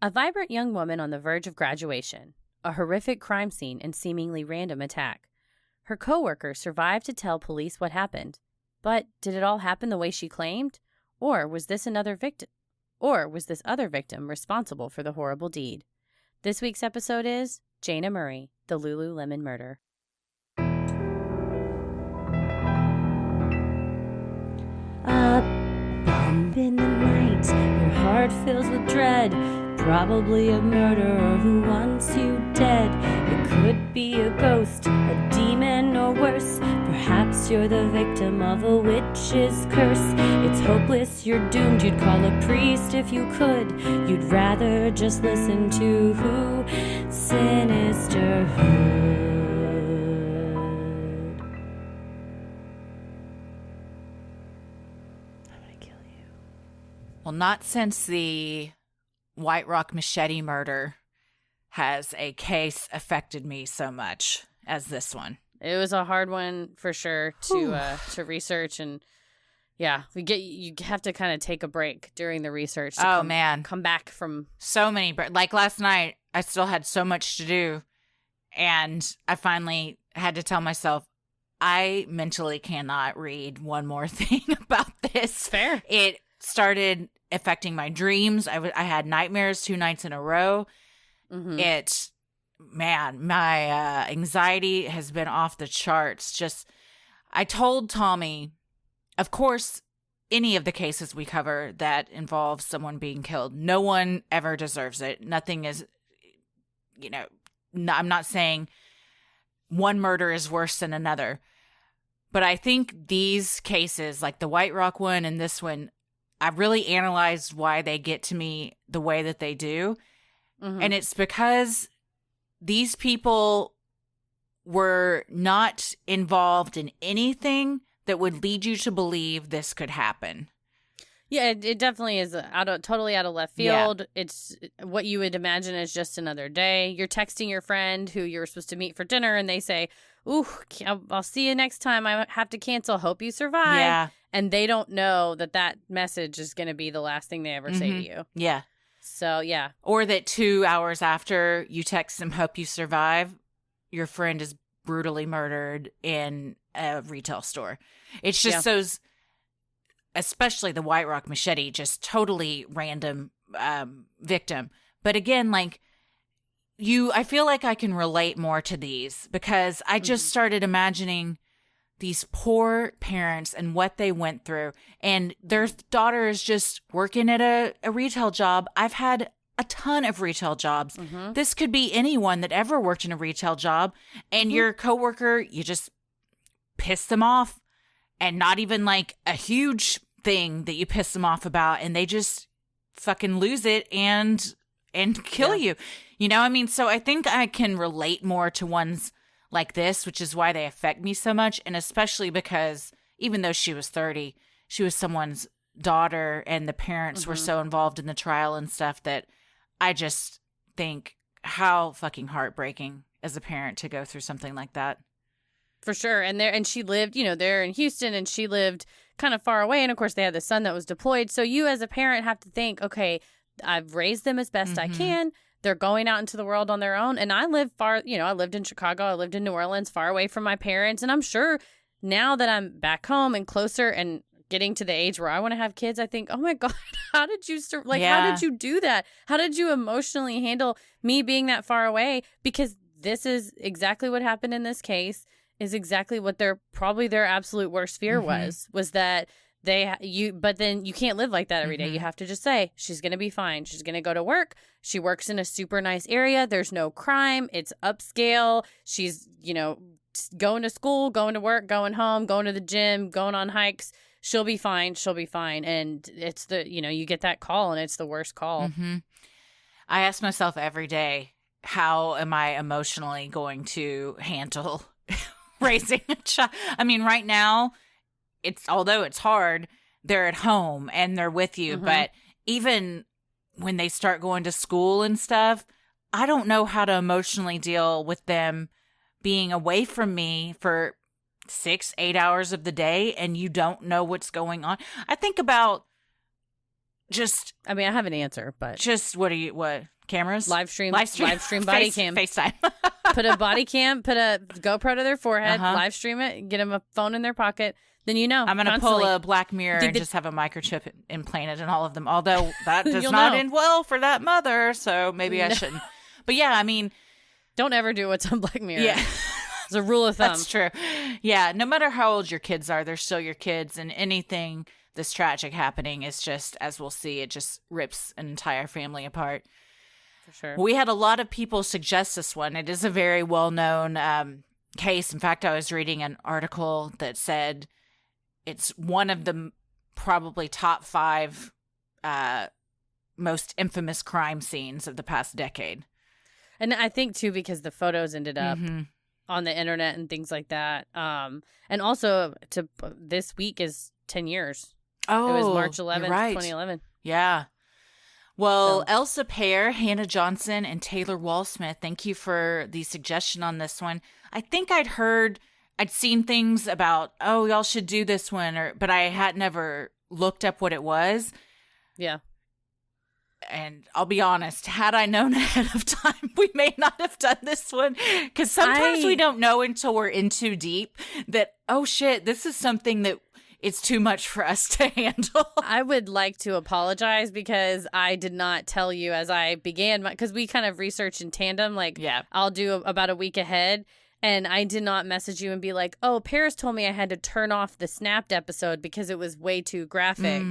A vibrant young woman on the verge of graduation, a horrific crime scene and seemingly random attack. Her coworker survived to tell police what happened. But did it all happen the way she claimed? Or was this other victim responsible for the horrible deed? This week's episode is Jayna Murray, the Lululemon Murder. A bump in the night, your heart fills with dread. Probably a murderer who wants you dead. It could be a ghost, a demon, or worse. Perhaps you're the victim of a witch's curse. It's hopeless, you're doomed. You'd call a priest if you could. You'd rather just listen to who? Sinisterhood. I'm gonna kill you. Well, not since the White Rock Machete murder has a case affected me so much as this one. It was a hard one for sure to research, and yeah, you have to kind of take a break during the research. To come back from so many. Like last night, I still had so much to do, and I finally had to tell myself, I mentally cannot read one more thing about this. Fair. It started affecting my dreams. I had nightmares 2 nights in a row. Mm-hmm. My anxiety has been off the charts. I told Tommy, of course, any of the cases we cover that involve someone being killed, no one ever deserves it. Nothing is, I'm not saying one murder is worse than another. But I think these cases, like the White Rock one and this one, I've really analyzed why they get to me the way that they do. Mm-hmm. And it's because these people were not involved in anything that would lead you to believe this could happen. Yeah, it definitely is totally out of left field. Yeah. It's what you would imagine is just another day. You're texting your friend who you were supposed to meet for dinner, and they say, "Ooh, I'll see you next time. I have to cancel. Hope you survive." Yeah. And they don't know that message is going to be the last thing they ever say to you. Yeah. So, yeah. Or that 2 hours after you text them, "Hope you survive," your friend is brutally murdered in a retail store. It's just those, especially the White Rock Machete, just totally random victim. But again, I feel like I can relate more to these because I just started imagining these poor parents and what they went through, and their daughter is just working at a retail job. I've had a ton of retail jobs. Mm-hmm. This could be anyone that ever worked in a retail job, and your coworker, you just piss them off, and not even like a huge thing that you piss them off about, and they just fucking lose it and kill you. So I think I can relate more to ones like this, which is why they affect me so much. And especially because even though she was 30, she was someone's daughter, and the parents were so involved in the trial and stuff that I just think how fucking heartbreaking as a parent to go through something like that. For sure. And she lived, they're in Houston, and she lived kind of far away. And of course they had the son that was deployed. So you as a parent have to think, okay, I've raised them as best I can. They're going out into the world on their own. And I live far, I lived in Chicago. I lived in New Orleans, far away from my parents. And I'm sure now that I'm back home and closer and getting to the age where I want to have kids, I think, oh my God, how did you how did you do that? How did you emotionally handle me being that far away? Because this is exactly what happened in this case, is exactly what their absolute worst fear was that but then you can't live like that every day. You have to just say, she's going to be fine. She's going to go to work. She works in a super nice area. There's no crime. It's upscale. She's, going to school, going to work, going home, going to the gym, going on hikes. She'll be fine. She'll be fine. And it's you get that call, and it's the worst call. Mm-hmm. I ask myself every day, how am I emotionally going to handle raising a child? I mean, right now, although it's hard, they're at home and they're with you. But even when they start going to school and stuff, I don't know how to emotionally deal with them being away from me for 6-8 hours of the day, and you don't know what's going on. I think about just, I mean, I have an answer, but just what cameras? Live stream body cam. FaceTime. Put a body cam, put a GoPro to their forehead, live stream it, get them a phone in their pocket. Then I'm going to pull a Black Mirror and just have a microchip implanted in all of them. Although that does not end well for that mother, so maybe I shouldn't. But yeah, I mean, don't ever do what's on Black Mirror. Yeah. It's a rule of thumb. That's true. Yeah, no matter how old your kids are, they're still your kids, and anything this tragic happening is just, as we'll see, it just rips an entire family apart. For sure. We had a lot of people suggest this one. It is a very well-known case. In fact, I was reading an article that said it's one of the probably top 5 most infamous crime scenes of the past decade. And I think, too, because the photos ended up on the internet and things like that. And also, this week is 10 years. Oh, it was March 11th, right. 2011. Yeah. Well, Elsa Pear, Hannah Johnson, and Taylor Wall-Smith, thank you for the suggestion on this one. I think I'd seen things about, oh, y'all should do this one, but I had never looked up what it was. Yeah. And I'll be honest, had I known ahead of time, we may not have done this one. Because sometimes we don't know until we're in too deep that, oh shit, this is something that it's too much for us to handle. I would like to apologize because I did not tell you as I began, because we kind of researched in tandem. Like, I'll do about a week ahead. And I did not message you and be like, oh, Paris told me I had to turn off the Snapped episode because it was way too graphic.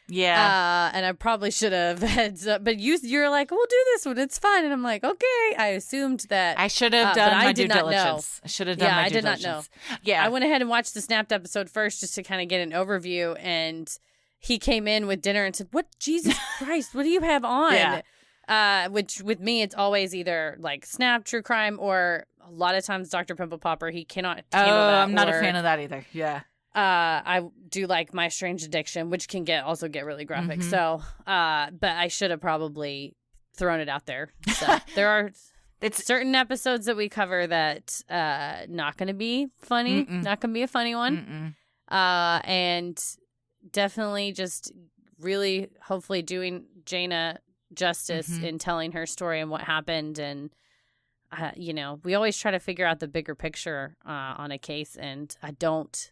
Yeah. And I probably should have heads up. But you're like, we'll do this one. It's fine. And I'm like, okay. I assumed that. I should have done my due diligence. I should have done my due diligence. I did not know. Yeah. I went ahead and watched the Snapped episode first just to kind of get an overview. And he came in with dinner and said, what? Jesus Christ, what do you have on? Yeah. Which with me, it's always either like Snap, True Crime, or a lot of times Dr. Pimple Popper. He cannot handle that. I'm not a fan of that either. Yeah. I do like My Strange Addiction, which can also get really graphic. So, but I should have probably thrown it out there. So there are certain episodes that we cover that not going to be funny, not going to be a funny one. And definitely just really hopefully doing Jayna justice in telling her story and what happened. And, we always try to figure out the bigger picture on a case, and I don't.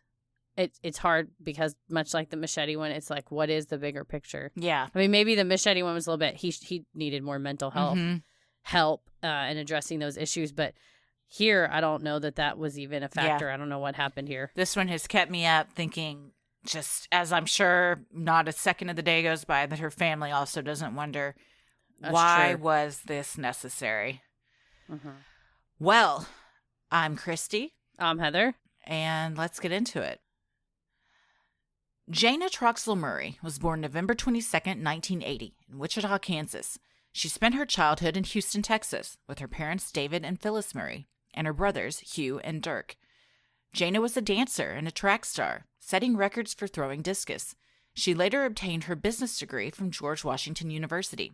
It's hard because much like the machete one, it's like, what is the bigger picture? Yeah. I mean, maybe the machete one was a little bit, he needed more mental health help in addressing those issues. But here, I don't know that was even a factor. I don't know what happened here. This one has kept me up thinking, just as I'm sure not a second of the day goes by, that her family also doesn't wonder, why was this necessary? Well, I'm Christy. I'm Heather. And let's get into it. Jayna Troxell Murray was born November 22nd, 1980, in Wichita, Kansas. She spent her childhood in Houston, Texas, with her parents David and Phyllis Murray, and her brothers Hugh and Dirk. Jayna was a dancer and a track star, setting records for throwing discus. She later obtained her business degree from George Washington University.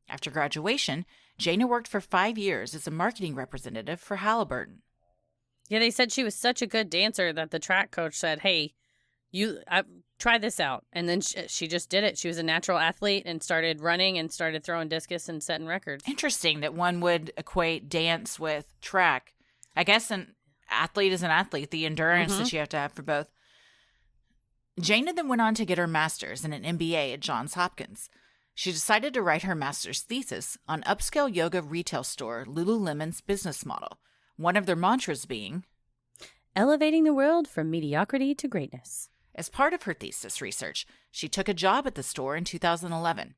After graduation, Jayna worked for 5 years as a marketing representative for Halliburton. Yeah, they said she was such a good dancer that the track coach said, hey, try this out. And then she just did it. She was a natural athlete and started running and started throwing discus and setting records. Interesting that one would equate dance with track. I guess an athlete is an athlete, the endurance that you have to have for both. Jayna then went on to get her master's and an MBA at Johns Hopkins. She decided to write her master's thesis on upscale yoga retail store Lululemon's business model, one of their mantras being, elevating the world from mediocrity to greatness. As part of her thesis research, she took a job at the store in 2011.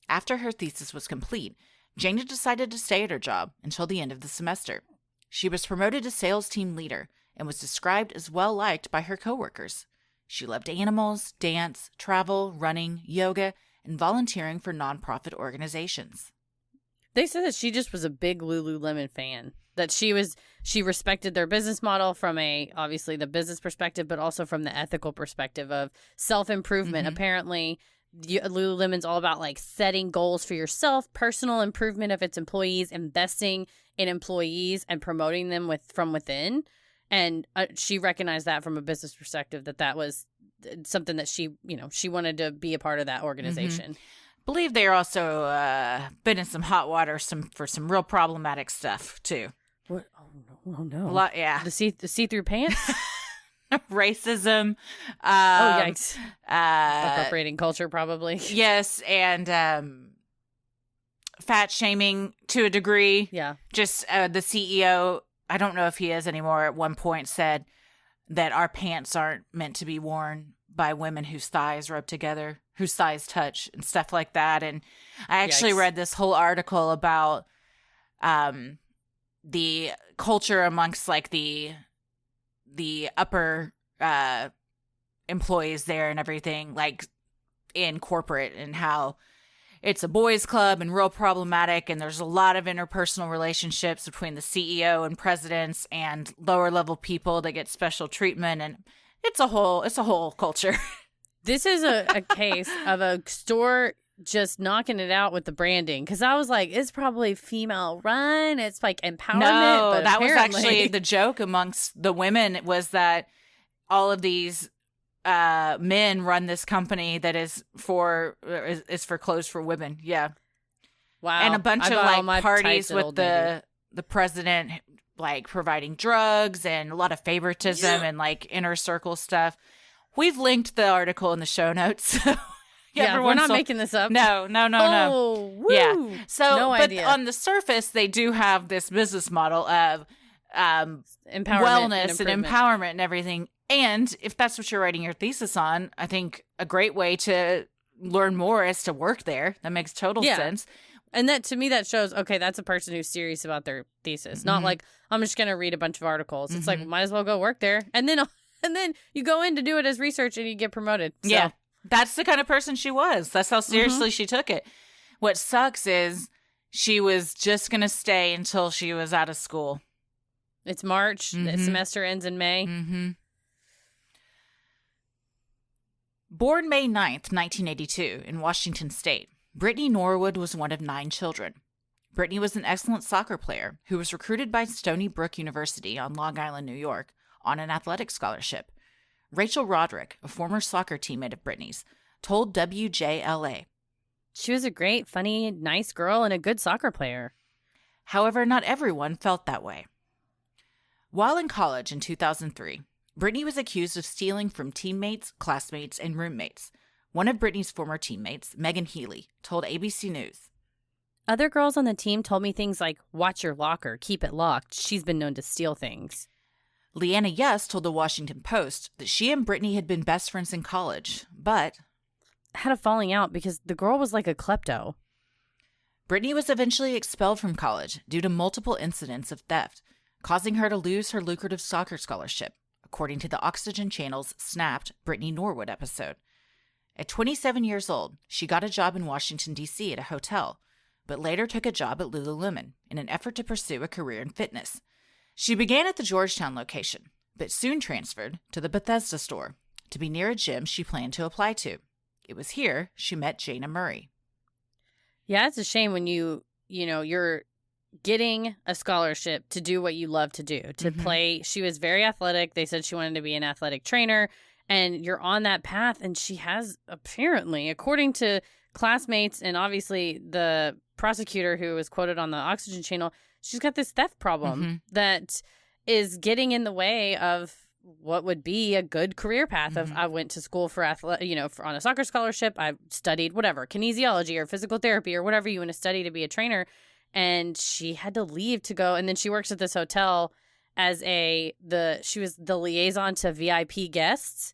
After her thesis was complete, Jayna decided to stay at her job until the end of the semester. She was promoted to sales team leader and was described as well-liked by her coworkers. She loved animals, dance, travel, running, yoga, and volunteering for nonprofit organizations. They said that she just was a big Lululemon fan. That she respected their business model from obviously the business perspective, but also from the ethical perspective of self-improvement. Apparently, Lululemon's all about like setting goals for yourself, personal improvement of its employees, investing in employees and promoting them from within. And she recognized that from a business perspective, that was something that she wanted to be a part of that organization. believe they're also been in some hot water for some real problematic stuff too. What? Oh no! A lot, yeah. The see-through pants. Racism. Yikes! Appropriating culture, probably. Yes, and fat shaming to a degree. Yeah. Just the CEO. I don't know if he is anymore. At one point, said that our pants aren't meant to be worn by women whose thighs rub together, whose thighs touch, and stuff like that. And I actually read this whole article about the culture amongst like the upper employees there and everything, like in corporate, and how it's a boys' club and real problematic, and there's a lot of interpersonal relationships between the CEO and presidents and lower level people that get special treatment, and it's a whole culture. This is a case of a store just knocking it out with the branding, because I was like, it's probably female run, it's like empowerment. No, but that was actually the joke amongst the women, was that all of these men run this company that is for clothes for women. Yeah. Wow. And a bunch of like parties with the president, like providing drugs and a lot of favoritism and like inner circle stuff. We've linked the article in the show notes. Yeah, we're not making this up. No. Oh, woo. Yeah. So, no but idea. on the surface, they do have this business model of empowerment, wellness and empowerment and everything. And if that's what you're writing your thesis on, I think a great way to learn more is to work there. That makes total sense. And that, to me, that shows, okay, that's a person who's serious about their thesis. Not like, I'm just going to read a bunch of articles. It's like, might as well go work there. And then you go in to do it as research and you get promoted. So. Yeah. That's the kind of person she was. That's how seriously she took it. What sucks is she was just going to stay until she was out of school. It's March. The semester ends in May. Born May 9th, 1982, in Washington State, Brittany Norwood was one of 9 children. Brittany was an excellent soccer player who was recruited by Stony Brook University on Long Island, New York, on an athletic scholarship. Rachel Roderick, a former soccer teammate of Brittany's, told WJLA. She was a great, funny, nice girl and a good soccer player. However, not everyone felt that way. While in college in 2003, Brittany was accused of stealing from teammates, classmates, and roommates. One of Brittany's former teammates, Megan Healy, told ABC News. Other girls on the team told me things like, watch your locker, keep it locked. She's been known to steal things. Leanna Yes told the Washington Post that she and Brittany had been best friends in college, but had a falling out because the girl was like a klepto. Brittany was eventually expelled from college due to multiple incidents of theft, causing her to lose her lucrative soccer scholarship, according to the Oxygen Channel's Snapped Brittany Norwood episode. At 27 years old, she got a job in Washington, D.C. at a hotel, but later took a job at Lululemon in an effort to pursue a career in fitness. She began at the Georgetown location, but soon transferred to the Bethesda store to be near a gym she planned to apply to. It was here she met Jayna Murray. Yeah, it's a shame when you're getting a scholarship to do what you love to do, to play. She was very athletic. They said she wanted to be an athletic trainer, and you're on that path. And she has apparently, according to classmates and obviously the prosecutor who was quoted on the Oxygen Channel, she's got this theft problem that is getting in the way of what would be a good career path. Of I went to school for on a soccer scholarship. I studied whatever, kinesiology or physical therapy or whatever you want to study to be a trainer. And she had to leave to go. And then she works at this hotel as she was the liaison to VIP guests.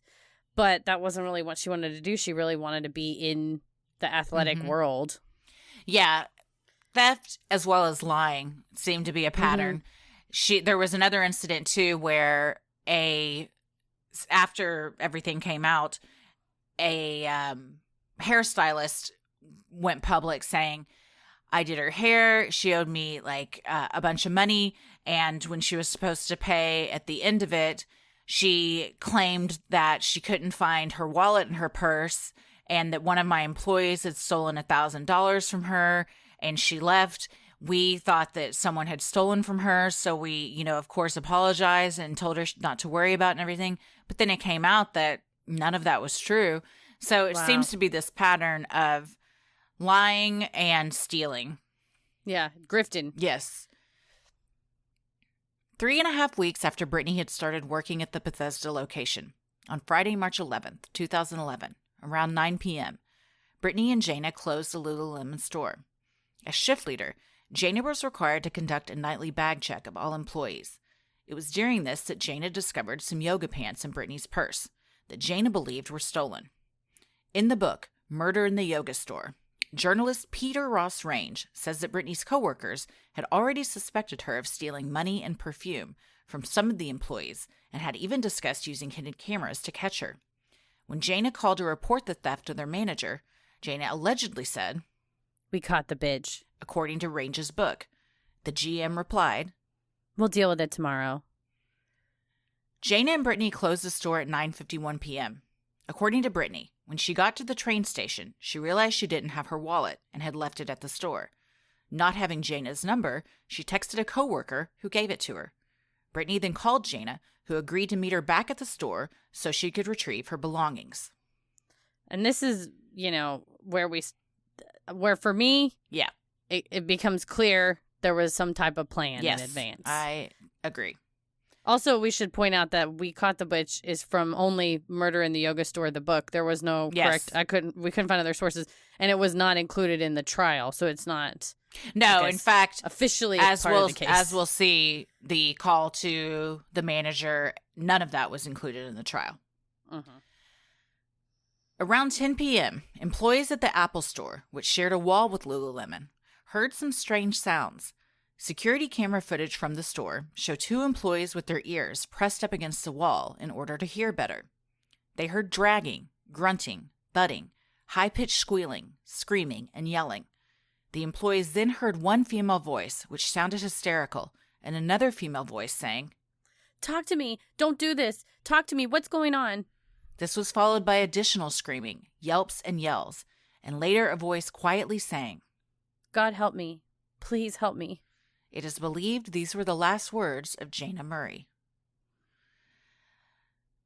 But that wasn't really what she wanted to do. She really wanted to be in the athletic world. Yeah. Theft as well as lying seemed to be a pattern. There was another incident too where after everything came out, a hairstylist went public saying, I did her hair. She owed me like a bunch of money. And when she was supposed to pay at the end of it, she claimed that she couldn't find her wallet in her purse and that one of my employees had stolen $1,000 from her. And she left. We thought that someone had stolen from her. So we, of course, apologized and told her not to worry about it and everything. But then it came out that none of that was true. So it seems to be this pattern of lying and stealing. Yeah, grifting. Yes. 3.5 weeks after Brittany had started working at the Bethesda location, on Friday, March 11th, 2011, around 9 p.m., Brittany and Jayna closed the Lululemon store. As shift leader, Jayna was required to conduct a nightly bag check of all employees. It was during this that Jayna discovered some yoga pants in Brittany's purse that Jayna believed were stolen. In the book, Murder in the Yoga Store, journalist Peter Ross Range says that Brittany's coworkers had already suspected her of stealing money and perfume from some of the employees and had even discussed using hidden cameras to catch her. When Jayna called to report the theft to their manager, Jayna allegedly said, "We caught the bitch," according to Range's book. The GM replied, "We'll deal with it tomorrow." Jayna and Brittany closed the store at 9:51 p.m. According to Brittany, when she got to the train station, she realized she didn't have her wallet and had left it at the store. Not having Jayna's number, she texted a coworker who gave it to her. Brittany then called Jayna, who agreed to meet her back at the store so she could retrieve her belongings. And this is, where for me, yeah, it becomes clear there was some type of plan in advance. I agree. Also, we should point out that We Caught the Bitch is from only Murder in the Yoga Store, the book. There was no correct. We couldn't find other sources, and it was not included in the trial, so it's not. No, in fact, officially as part of the case. As we'll see, the call to the manager, none of that was included in the trial. Mm-hmm. Around 10 p.m., employees at the Apple store, which shared a wall with Lululemon, heard some strange sounds. Security camera footage from the store showed 2 employees with their ears pressed up against the wall in order to hear better. They heard dragging, grunting, butting, high-pitched squealing, screaming, and yelling. The employees then heard one female voice, which sounded hysterical, and another female voice saying, "Talk to me. Don't do this. Talk to me. What's going on?" This was followed by additional screaming, yelps, and yells, and later a voice quietly sang, "God help me. Please help me." It is believed these were the last words of Jayna Murray.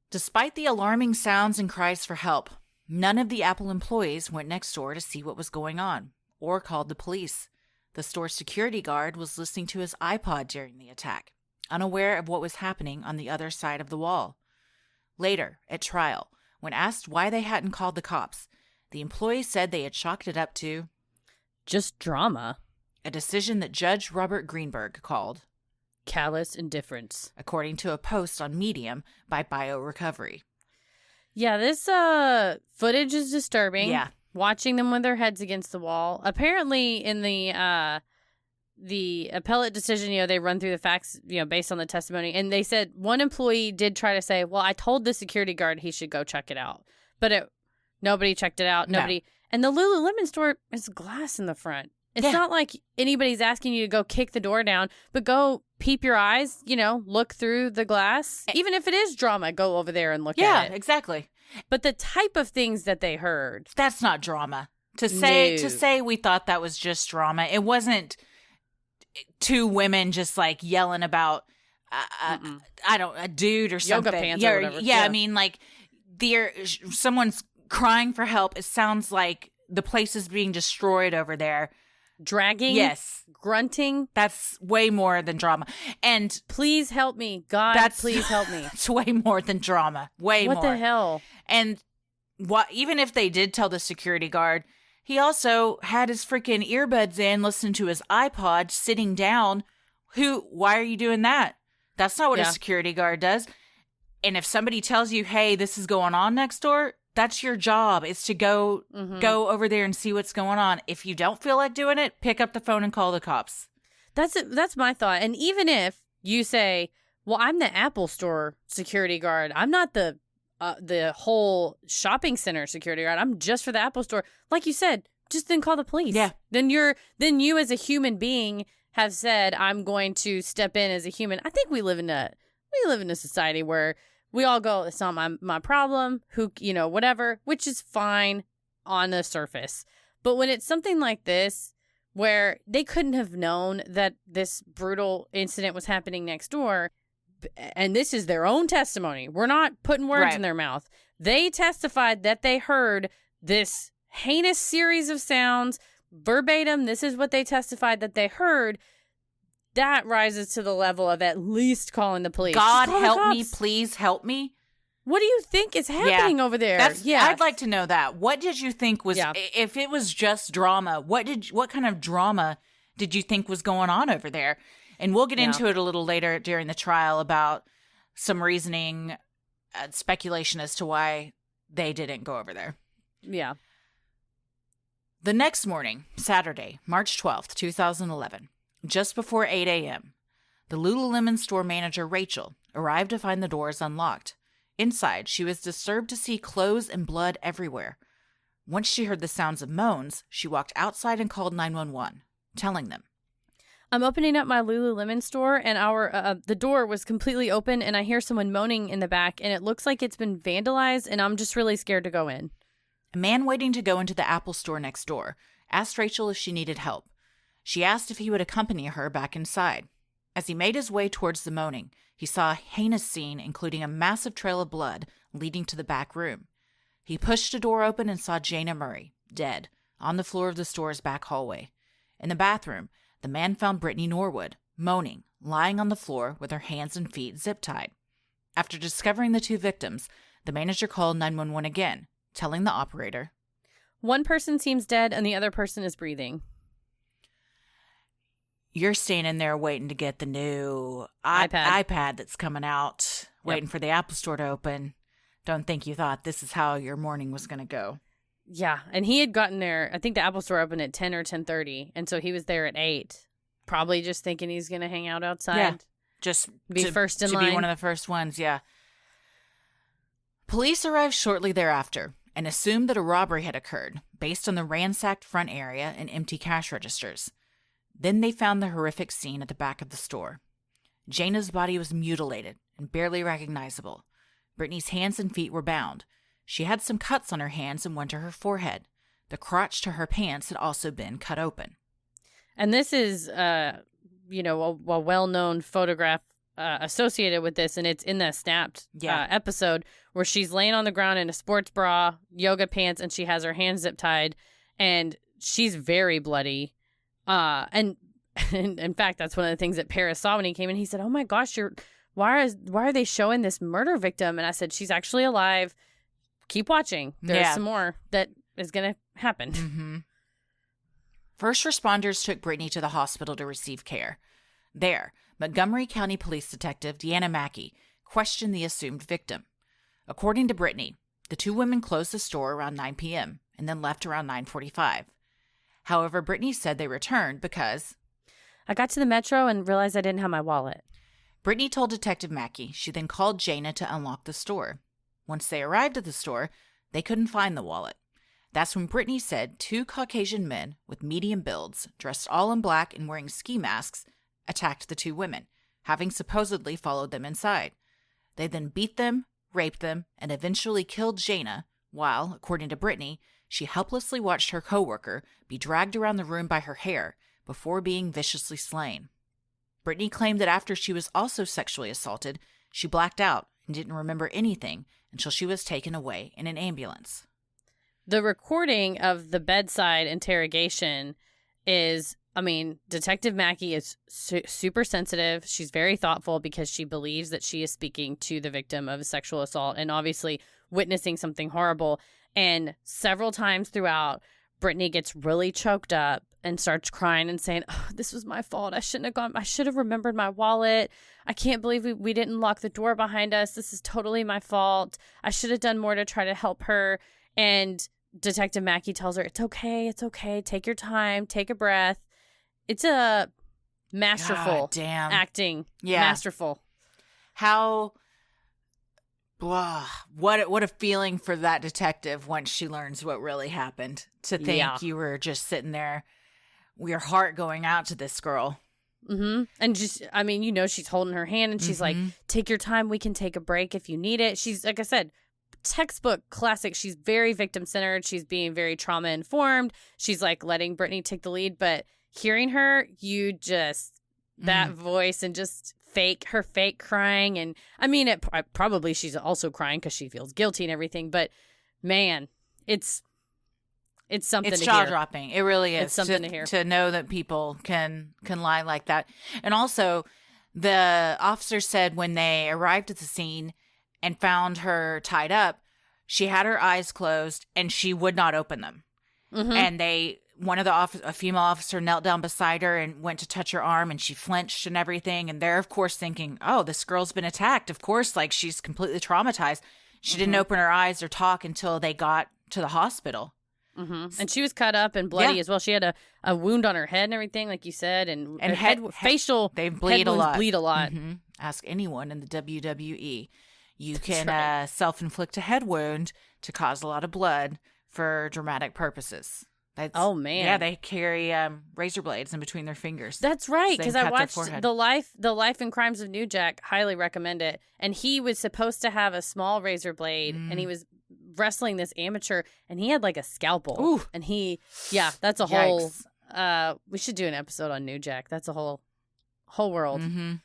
Despite the alarming sounds and cries for help, none of the Apple employees went next door to see what was going on or called the police. The store's security guard was listening to his iPod during the attack, unaware of what was happening on the other side of the wall. Later, at trial, when asked why they hadn't called the cops, the employees said they had chalked it up to just drama. A decision that Judge Robert Greenberg called callous indifference, according to a post on Medium by BioRecovery. Yeah, this footage is disturbing. Yeah. Watching them with their heads against the wall. Apparently, in the appellate decision, they run through the facts, based on the testimony. And they said one employee did try to say, "Well, I told the security guard he should go check it out." But nobody checked it out. Nobody. No. And the Lululemon store is glass in the front. It's not like anybody's asking you to go kick the door down, but go peep your eyes, look through the glass. Even if it is drama, go over there and look at it. Yeah, exactly. But the type of things that they heard. That's not drama. To say we thought that was just drama. It wasn't 2 women just like yelling about, a dude or something. Yoga pants or whatever. Yeah, I mean, like, someone's crying for help. It sounds like the place is being destroyed over there. Dragging, yes, grunting. That's way more than drama. And please help me, God. Please help me. It's way more than drama. Way more. What the hell? And even if they did tell the security guard, he also had his freaking earbuds in, listening to his iPod, sitting down. Why are you doing that? That's not what a security guard does. And if somebody tells you, "Hey, this is going on next door," that's your job. It's to go over there and see what's going on. If you don't feel like doing it, pick up the phone and call the cops. That's my thought. And even if you say, "Well, I'm the Apple store security guard. I'm not the whole shopping center security guard. I'm just for the Apple store." Like you said, just then call the police. Yeah. Then you as a human being have said, "I'm going to step in as a human." I think we live in a society where we all go, "It's not my problem," whatever, which is fine on the surface. But when it's something like this, where they couldn't have known that this brutal incident was happening next door, and this is their own testimony. We're not putting words in their mouth. They testified that they heard this heinous series of sounds, verbatim, this is what they testified that they heard, that rises to the level of at least calling the police. God help me, please help me. What do you think is happening over there? I'd like to know that. What did you think was, if it was just drama, what kind of drama did you think was going on over there? And we'll get into it a little later during the trial about some reasoning, speculation as to why they didn't go over there. Yeah. The next morning, Saturday, March 12th, 2011, just before 8 a.m., the Lululemon store manager, Rachel, arrived to find the doors unlocked. Inside, she was disturbed to see clothes and blood everywhere. Once she heard the sounds of moans, she walked outside and called 911, telling them, I'm opening up my Lululemon store, and the door was completely open, and I hear someone moaning in the back, and it looks like it's been vandalized, and I'm just really scared to go in. A man waiting to go into the Apple store next door asked Rachel if she needed help. She asked if he would accompany her back inside. As he made his way towards the moaning, he saw a heinous scene, including a massive trail of blood leading to the back room. He pushed a door open and saw Jayna Murray, dead, on the floor of the store's back hallway. In the bathroom, the man found Brittany Norwood, moaning, lying on the floor with her hands and feet zip-tied. After discovering the two victims, the manager called 911 again, telling the operator, one person seems dead and the other person is breathing. You're standing there waiting to get the new iPad that's coming out, waiting for the Apple store to open. Don't think you thought this is how your morning was going to go. Yeah, and he had gotten there, I think the Apple store opened at 10 or 10:30, and so he was there at 8, probably just thinking he's going to hang out outside. Yeah, just be first in line. To be one of the first ones, yeah. Police arrived shortly thereafter and assumed that a robbery had occurred based on the ransacked front area and empty cash registers. Then they found the horrific scene at the back of the store. Jayna's body was mutilated and barely recognizable. Brittany's hands and feet were bound. She had some cuts on her hands and one to her forehead. The crotch to her pants had also been cut open. And this is, a well-known photograph associated with this, and it's in the Snapped episode where she's laying on the ground in a sports bra, yoga pants, and she has her hands zip-tied, and she's very bloody. And in fact, that's one of the things that Paris saw when he came in. He said, "Oh my gosh, why are they showing this murder victim?" And I said, "She's actually alive. Keep watching. There's some more that is going to happen." Mm-hmm. First responders took Brittany to the hospital to receive care. There, Montgomery County Police Detective Deanna Mackey questioned the assumed victim. According to Brittany, the two women closed the store around 9 p.m. and then left around 9:45. However, Brittany said they returned because I got to the metro and realized I didn't have my wallet. Brittany told Detective Mackey she then called Jayna to unlock the store. Once they arrived at the store, they couldn't find the wallet. That's when Brittany said two Caucasian men with medium builds, dressed all in black and wearing ski masks, attacked the two women, having supposedly followed them inside. They then beat them, raped them, and eventually killed Jayna, while, according to Brittany, she helplessly watched her coworker be dragged around the room by her hair before being viciously slain. Brittany claimed that after she was also sexually assaulted, she blacked out and didn't remember anything until she was taken away in an ambulance. The recording of the bedside interrogation is, Detective Mackey is super sensitive. She's very thoughtful because she believes that she is speaking to the victim of a sexual assault and obviously witnessing something horrible. And several times throughout, Brittany gets really choked up and starts crying and saying, "Oh, this was my fault. I should have remembered my wallet. I can't believe we didn't lock the door behind us. This is totally my fault. I should have done more to try to help her." And Detective Mackey tells her, it's okay. Take your time. Take a breath. It's a masterful acting. Yeah. Masterful. How... What a feeling for that detective once she learns what really happened. To think you were just sitting there, your heart going out to this girl. Mm-hmm. And just, she's holding her hand and she's like, "Take your time. We can take a break if you need it." She's, like I said, textbook classic. She's very victim-centered. She's being very trauma-informed. She's like letting Brittany take the lead. But hearing her, that voice and just her fake crying. And probably she's also crying because she feels guilty and everything. But man, It's something it's to jaw hear. dropping. It really is. It's something to hear. To know that people can lie like that. And also, the officer said when they arrived at the scene and found her tied up, she had her eyes closed and she would not open them. Mm-hmm. And a female officer knelt down beside her and went to touch her arm, and she flinched and everything. And they're, of course, thinking, oh, this girl's been attacked. Of course, like, she's completely traumatized. She didn't open her eyes or talk until they got to the hospital. Mm-hmm. And she was cut up and bloody as well. She had a wound on her head and everything, like you said, and facial. They bleed a lot. Bleed a lot. Mm-hmm. Ask anyone in the WWE. You can self-inflict a head wound to cause a lot of blood for dramatic purposes. Oh man! Yeah, they carry razor blades in between their fingers. That's right, because I watched the Life and Crimes of New Jack. Highly recommend it. And he was supposed to have a small razor blade, and he was wrestling this amateur, and he had like a scalpel. Ooh. And that's a whole. We should do an episode on New Jack. That's a whole world. Mm-hmm.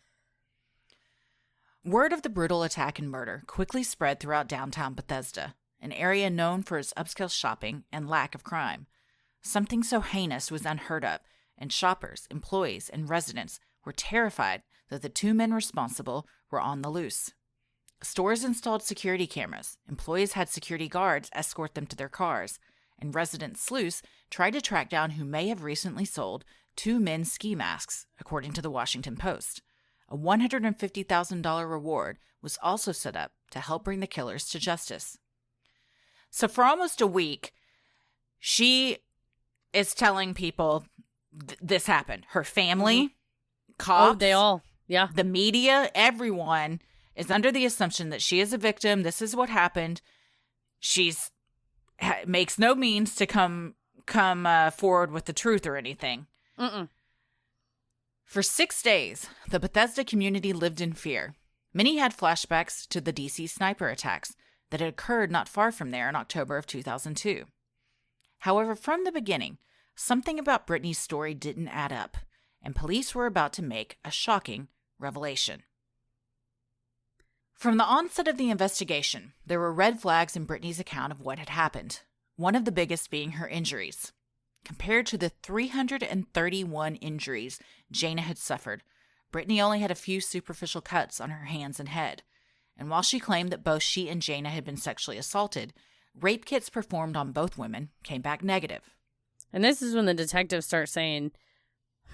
Word of the brutal attack and murder quickly spread throughout downtown Bethesda, an area known for its upscale shopping and lack of crime. Something so heinous was unheard of, and shoppers, employees, and residents were terrified that the two men responsible were on the loose. Stores installed security cameras, employees had security guards escort them to their cars, and resident sleuths tried to track down who may have recently sold two men's ski masks, according to the Washington Post. A $150,000 reward was also set up to help bring the killers to justice. So for almost a week, she is telling people this happened. Her family, cops, they all, the media, everyone is under the assumption that she is a victim. This is what happened. She's makes no means to come forward with the truth or anything. Mm-mm. For 6 days, the Bethesda community lived in fear. Many had flashbacks to the DC sniper attacks that had occurred not far from there in October of 2002. However, from the beginning, something about Brittany's story didn't add up, and police were about to make a shocking revelation. From the onset of the investigation, there were red flags in Brittany's account of what had happened, one of the biggest being her injuries. Compared to the 331 injuries Jayna had suffered, Brittany only had a few superficial cuts on her hands and head. And while she claimed that both she and Jayna had been sexually assaulted, rape kits performed on both women came back negative. And this is when the detectives start saying,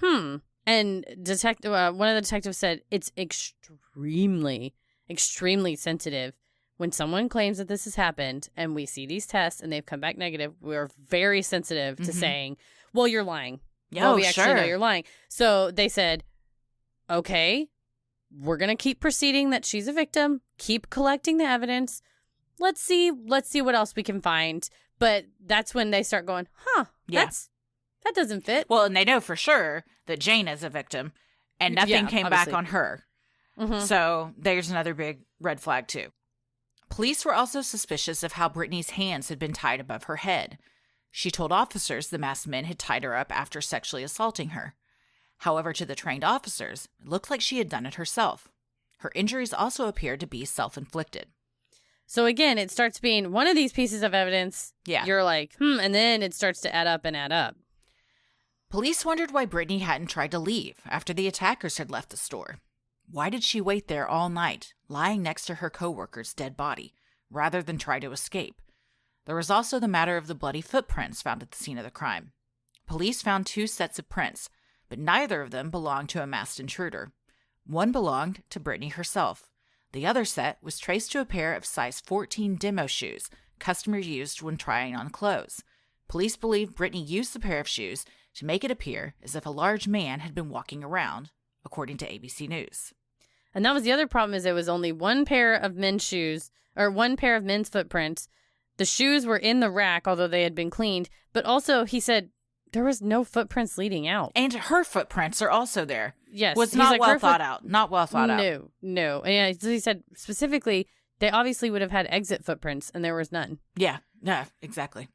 And one of the detectives said, it's extremely, extremely sensitive. When someone claims that this has happened and we see these tests and they've come back negative, we're very sensitive to saying, well, you're lying. Yeah, we actually know you're lying. So they said, okay, we're going to keep proceeding that she's a victim, keep collecting the evidence. Let's see what else we can find. But that's when they start going, that doesn't fit. Well, and they know for sure that Jayna's a victim and nothing came back on her. Mm-hmm. So there's another big red flag too. Police were also suspicious of how Brittany's hands had been tied above her head. She told officers the masked men had tied her up after sexually assaulting her. However, to the trained officers, it looked like she had done it herself. Her injuries also appeared to be self-inflicted. So again, it starts being one of these pieces of evidence. Yeah. You're like, and then it starts to add up. Police wondered why Brittany hadn't tried to leave after the attackers had left the store. Why did she wait there all night, lying next to her coworker's dead body, rather than try to escape? There was also the matter of the bloody footprints found at the scene of the crime. Police found 2 sets of prints, but neither of them belonged to a masked intruder. One belonged to Brittany herself. The other set was traced to a pair of size 14 demo shoes customers used when trying on clothes. Police believe Brittany used the pair of shoes to make it appear as if a large man had been walking around, according to ABC News. And that was the other problem, is it was only one pair of men's shoes, or one pair of men's footprints. The shoes were in the rack, although they had been cleaned. But also, he said there was no footprints leading out. And her footprints are also there. Yes. Was not well thought out. Not well thought out. No. And he said specifically, they obviously would have had exit footprints, and there was none. Yeah, exactly.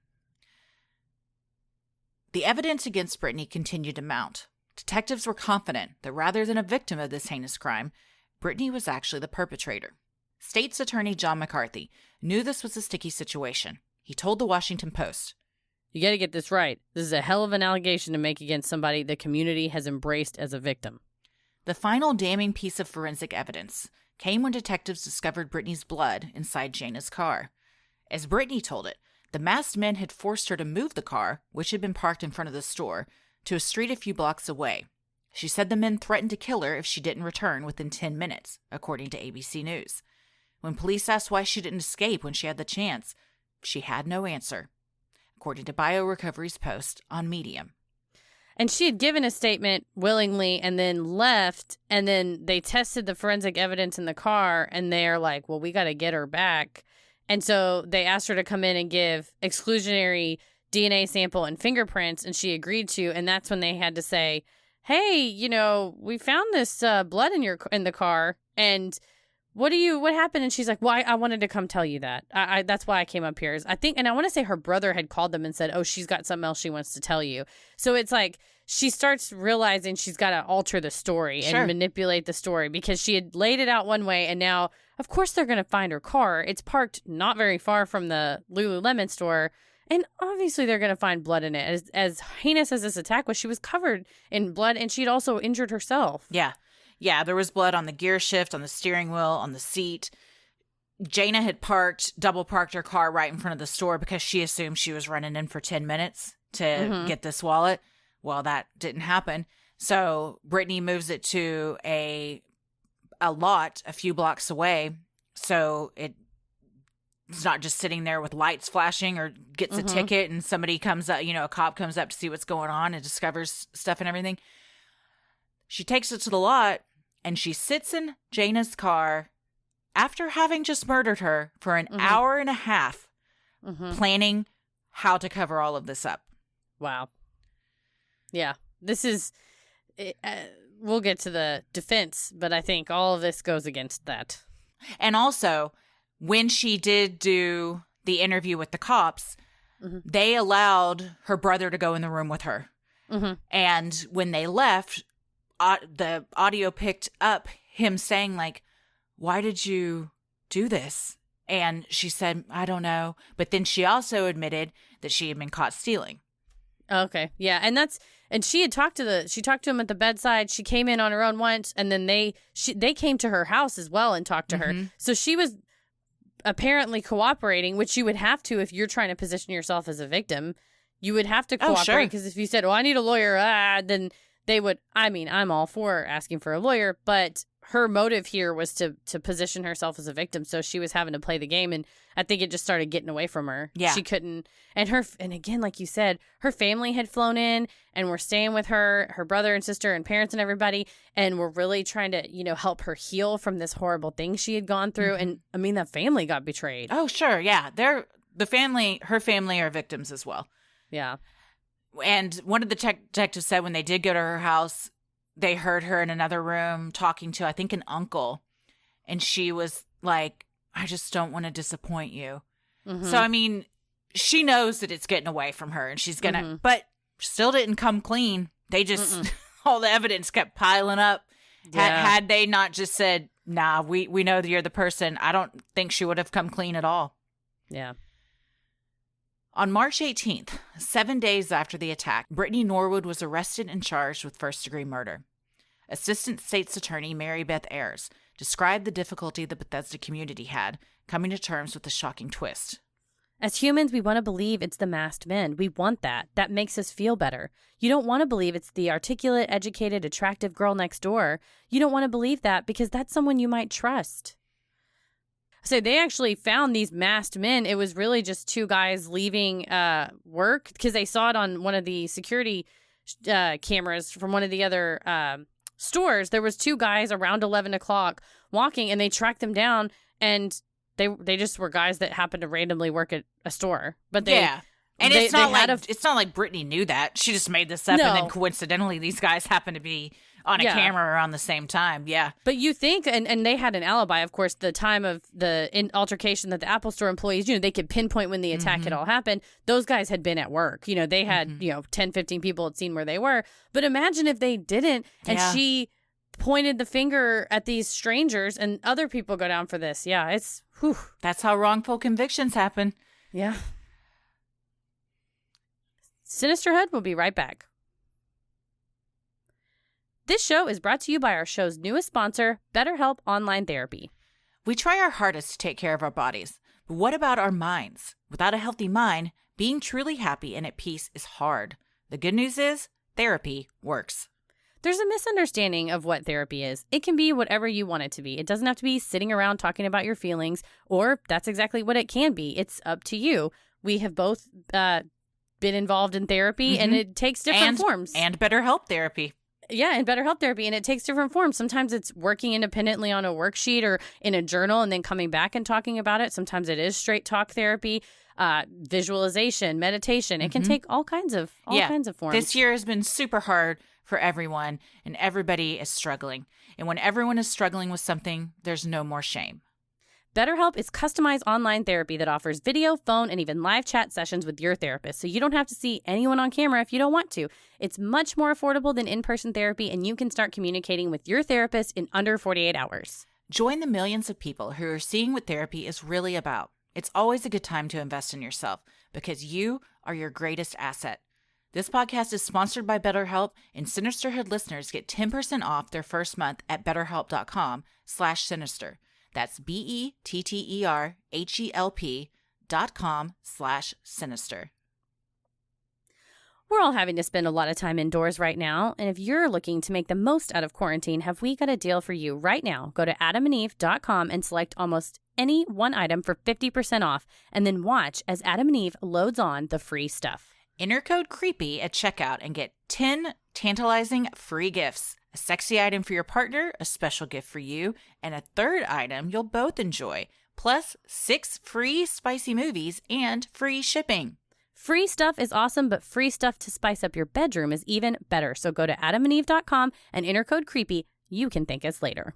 The evidence against Brittany continued to mount. Detectives were confident that rather than a victim of this heinous crime, Brittany was actually the perpetrator. State's Attorney John McCarthy knew this was a sticky situation. He told the Washington Post, You got to get this right. This is a hell of an allegation to make against somebody the community has embraced as a victim. The final damning piece of forensic evidence came when detectives discovered Brittany's blood inside Jayna's car. As Brittany told it, the masked men had forced her to move the car, which had been parked in front of the store, to a street a few blocks away. She said the men threatened to kill her if she didn't return within 10 minutes, according to ABC News. When police asked why she didn't escape when she had the chance, she had no answer, according to BioRecovery's post on Medium. And she had given a statement willingly and then left, and then they tested the forensic evidence in the car, and they're like, well, we got to get her back. And so they asked her to come in and give exclusionary DNA sample and fingerprints, and she agreed to, and that's when they had to say, hey, we found this blood in the car, and what happened? And she's like, well, I wanted to come tell you that. That's why I came up here. And I want to say her brother had called them and said, oh, she's got something else she wants to tell you. So it's like she starts realizing she's got to alter the story and manipulate the story, because she had laid it out one way, and now, of course, they're going to find her car. It's parked not very far from the Lululemon store, and obviously they're going to find blood in it. As heinous as this attack was, she was covered in blood, and she'd also injured herself. Yeah. Yeah, there was blood on the gear shift, on the steering wheel, on the seat. Jayna had double parked her car right in front of the store because she assumed she was running in for 10 minutes to get this wallet. Well, that didn't happen. So Brittany moves it to a lot a few blocks away, so it's not just sitting there with lights flashing, or gets a ticket and somebody comes up, a cop comes up to see what's going on and discovers stuff and everything. She takes it to the lot, and she sits in Jayna's car after having just murdered her for an hour and a half, planning how to cover all of this up. Wow. Yeah, this is, we'll get to the defense, but I think all of this goes against that. And also, when she did do the interview with the cops, they allowed her brother to go in the room with her. And when they left, the audio picked up him saying, like, why did you do this? And she said, I don't know. But then she also admitted that she had been caught stealing. Okay. Yeah. And she had talked to him at the bedside. She came in on her own once, and then they came to her house as well and talked to her. So she was apparently cooperating, which you would have to if you're trying to position yourself as a victim. You would have to cooperate, because if you said, I need a lawyer, then they would. I mean, I'm all for asking for a lawyer, but her motive here was to position herself as a victim, so she was having to play the game, and I think it just started getting away from her. Yeah. She couldn't, and again, like you said, her family had flown in and were staying with her brother and sister and parents and everybody, and were really trying to, help her heal from this horrible thing she had gone through, and I mean, the family got betrayed. Oh, sure, yeah. Her family are victims as well. Yeah. And one of the detectives said when they did go to her house, they heard her in another room talking to, I think, an uncle. And she was like, I just don't want to disappoint you. So, I mean, she knows that it's getting away from her, and she's going to, but still didn't come clean. They just, all the evidence kept piling up. Yeah. Had they not just said, nah, we know that you're the person, I don't think she would have come clean at all. Yeah. On March 18th, 7 days after the attack, Brittany Norwood was arrested and charged with first-degree murder. Assistant State's Attorney Mary Beth Ayers described the difficulty the Bethesda community had coming to terms with the shocking twist. As humans, we want to believe it's the masked men. We want that. That makes us feel better. You don't want to believe it's the articulate, educated, attractive girl next door. You don't want to believe that because that's someone you might trust. So they actually found these masked men. It was really just two guys leaving work, because they saw it on one of the security cameras from one of the other stores. There was two guys around 11 o'clock walking, and they tracked them down, and they just were guys that happened to randomly work at a store. But and it's not like Brittany knew that. She just made this up, and then coincidentally these guys happened to be on a camera around the same time. Yeah. But you think, and they had an alibi, of course, the time of the altercation that the Apple Store employees, they could pinpoint when the attack had all happened. Those guys had been at work. They had, 10, 15 people had seen where they were. But imagine if they didn't, and she pointed the finger at these strangers, and other people go down for this. Yeah, it's, whew. That's how wrongful convictions happen. Yeah. Sinisterhood will be right back. This show is brought to you by our show's newest sponsor, BetterHelp Online Therapy. We try our hardest to take care of our bodies, but what about our minds? Without a healthy mind, being truly happy and at peace is hard. The good news is, therapy works. There's a misunderstanding of what therapy is. It can be whatever you want it to be. It doesn't have to be sitting around talking about your feelings, or that's exactly what it can be. It's up to you. We have both been involved in therapy, and it takes different forms. And BetterHelp therapy. Yeah, and BetterHelp therapy, and it takes different forms. Sometimes it's working independently on a worksheet or in a journal and then coming back and talking about it. Sometimes it is straight talk therapy, visualization, meditation. It can take all kinds of forms. This year has been super hard for everyone, and everybody is struggling. And when everyone is struggling with something, there's no more shame. BetterHelp is customized online therapy that offers video, phone, and even live chat sessions with your therapist, so you don't have to see anyone on camera if you don't want to. It's much more affordable than in-person therapy, and you can start communicating with your therapist in under 48 hours. Join the millions of people who are seeing what therapy is really about. It's always a good time to invest in yourself, because you are your greatest asset. This podcast is sponsored by BetterHelp, and Sinisterhood listeners get 10% off their first month at betterhelp.com/sinister. That's BetterHelp.com/sinister. We're all having to spend a lot of time indoors right now, and if you're looking to make the most out of quarantine, have we got a deal for you right now? Go to adamandeve.com and select almost any one item for 50% off, and then watch as Adam and Eve loads on the free stuff. Enter code CREEPY at checkout and get 10 tantalizing free gifts. A sexy item for your partner, a special gift for you, and a third item you'll both enjoy, plus 6 free spicy movies and free shipping. Free stuff is awesome, but free stuff to spice up your bedroom is even better. So go to adamandeve.com and enter code CREEPY. You can thank us later.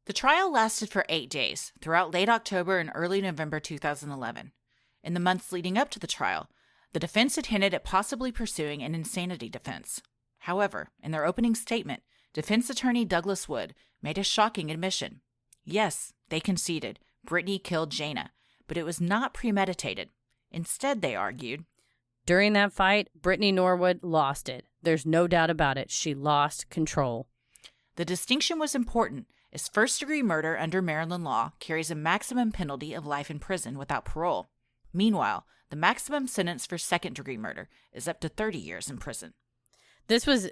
The trial lasted for 8 days, throughout late October and early November 2011. In the months leading up to the trial, the defense had hinted at possibly pursuing an insanity defense. However, in their opening statement, defense attorney Douglas Wood made a shocking admission. Yes, they conceded Brittany killed Jayna, but it was not premeditated. Instead, they argued, during that fight, Brittany Norwood lost it. There's no doubt about it. She lost control. The distinction was important, as first-degree murder under Maryland law carries a maximum penalty of life in prison without parole. Meanwhile, the maximum sentence for second-degree murder is up to 30 years in prison. This was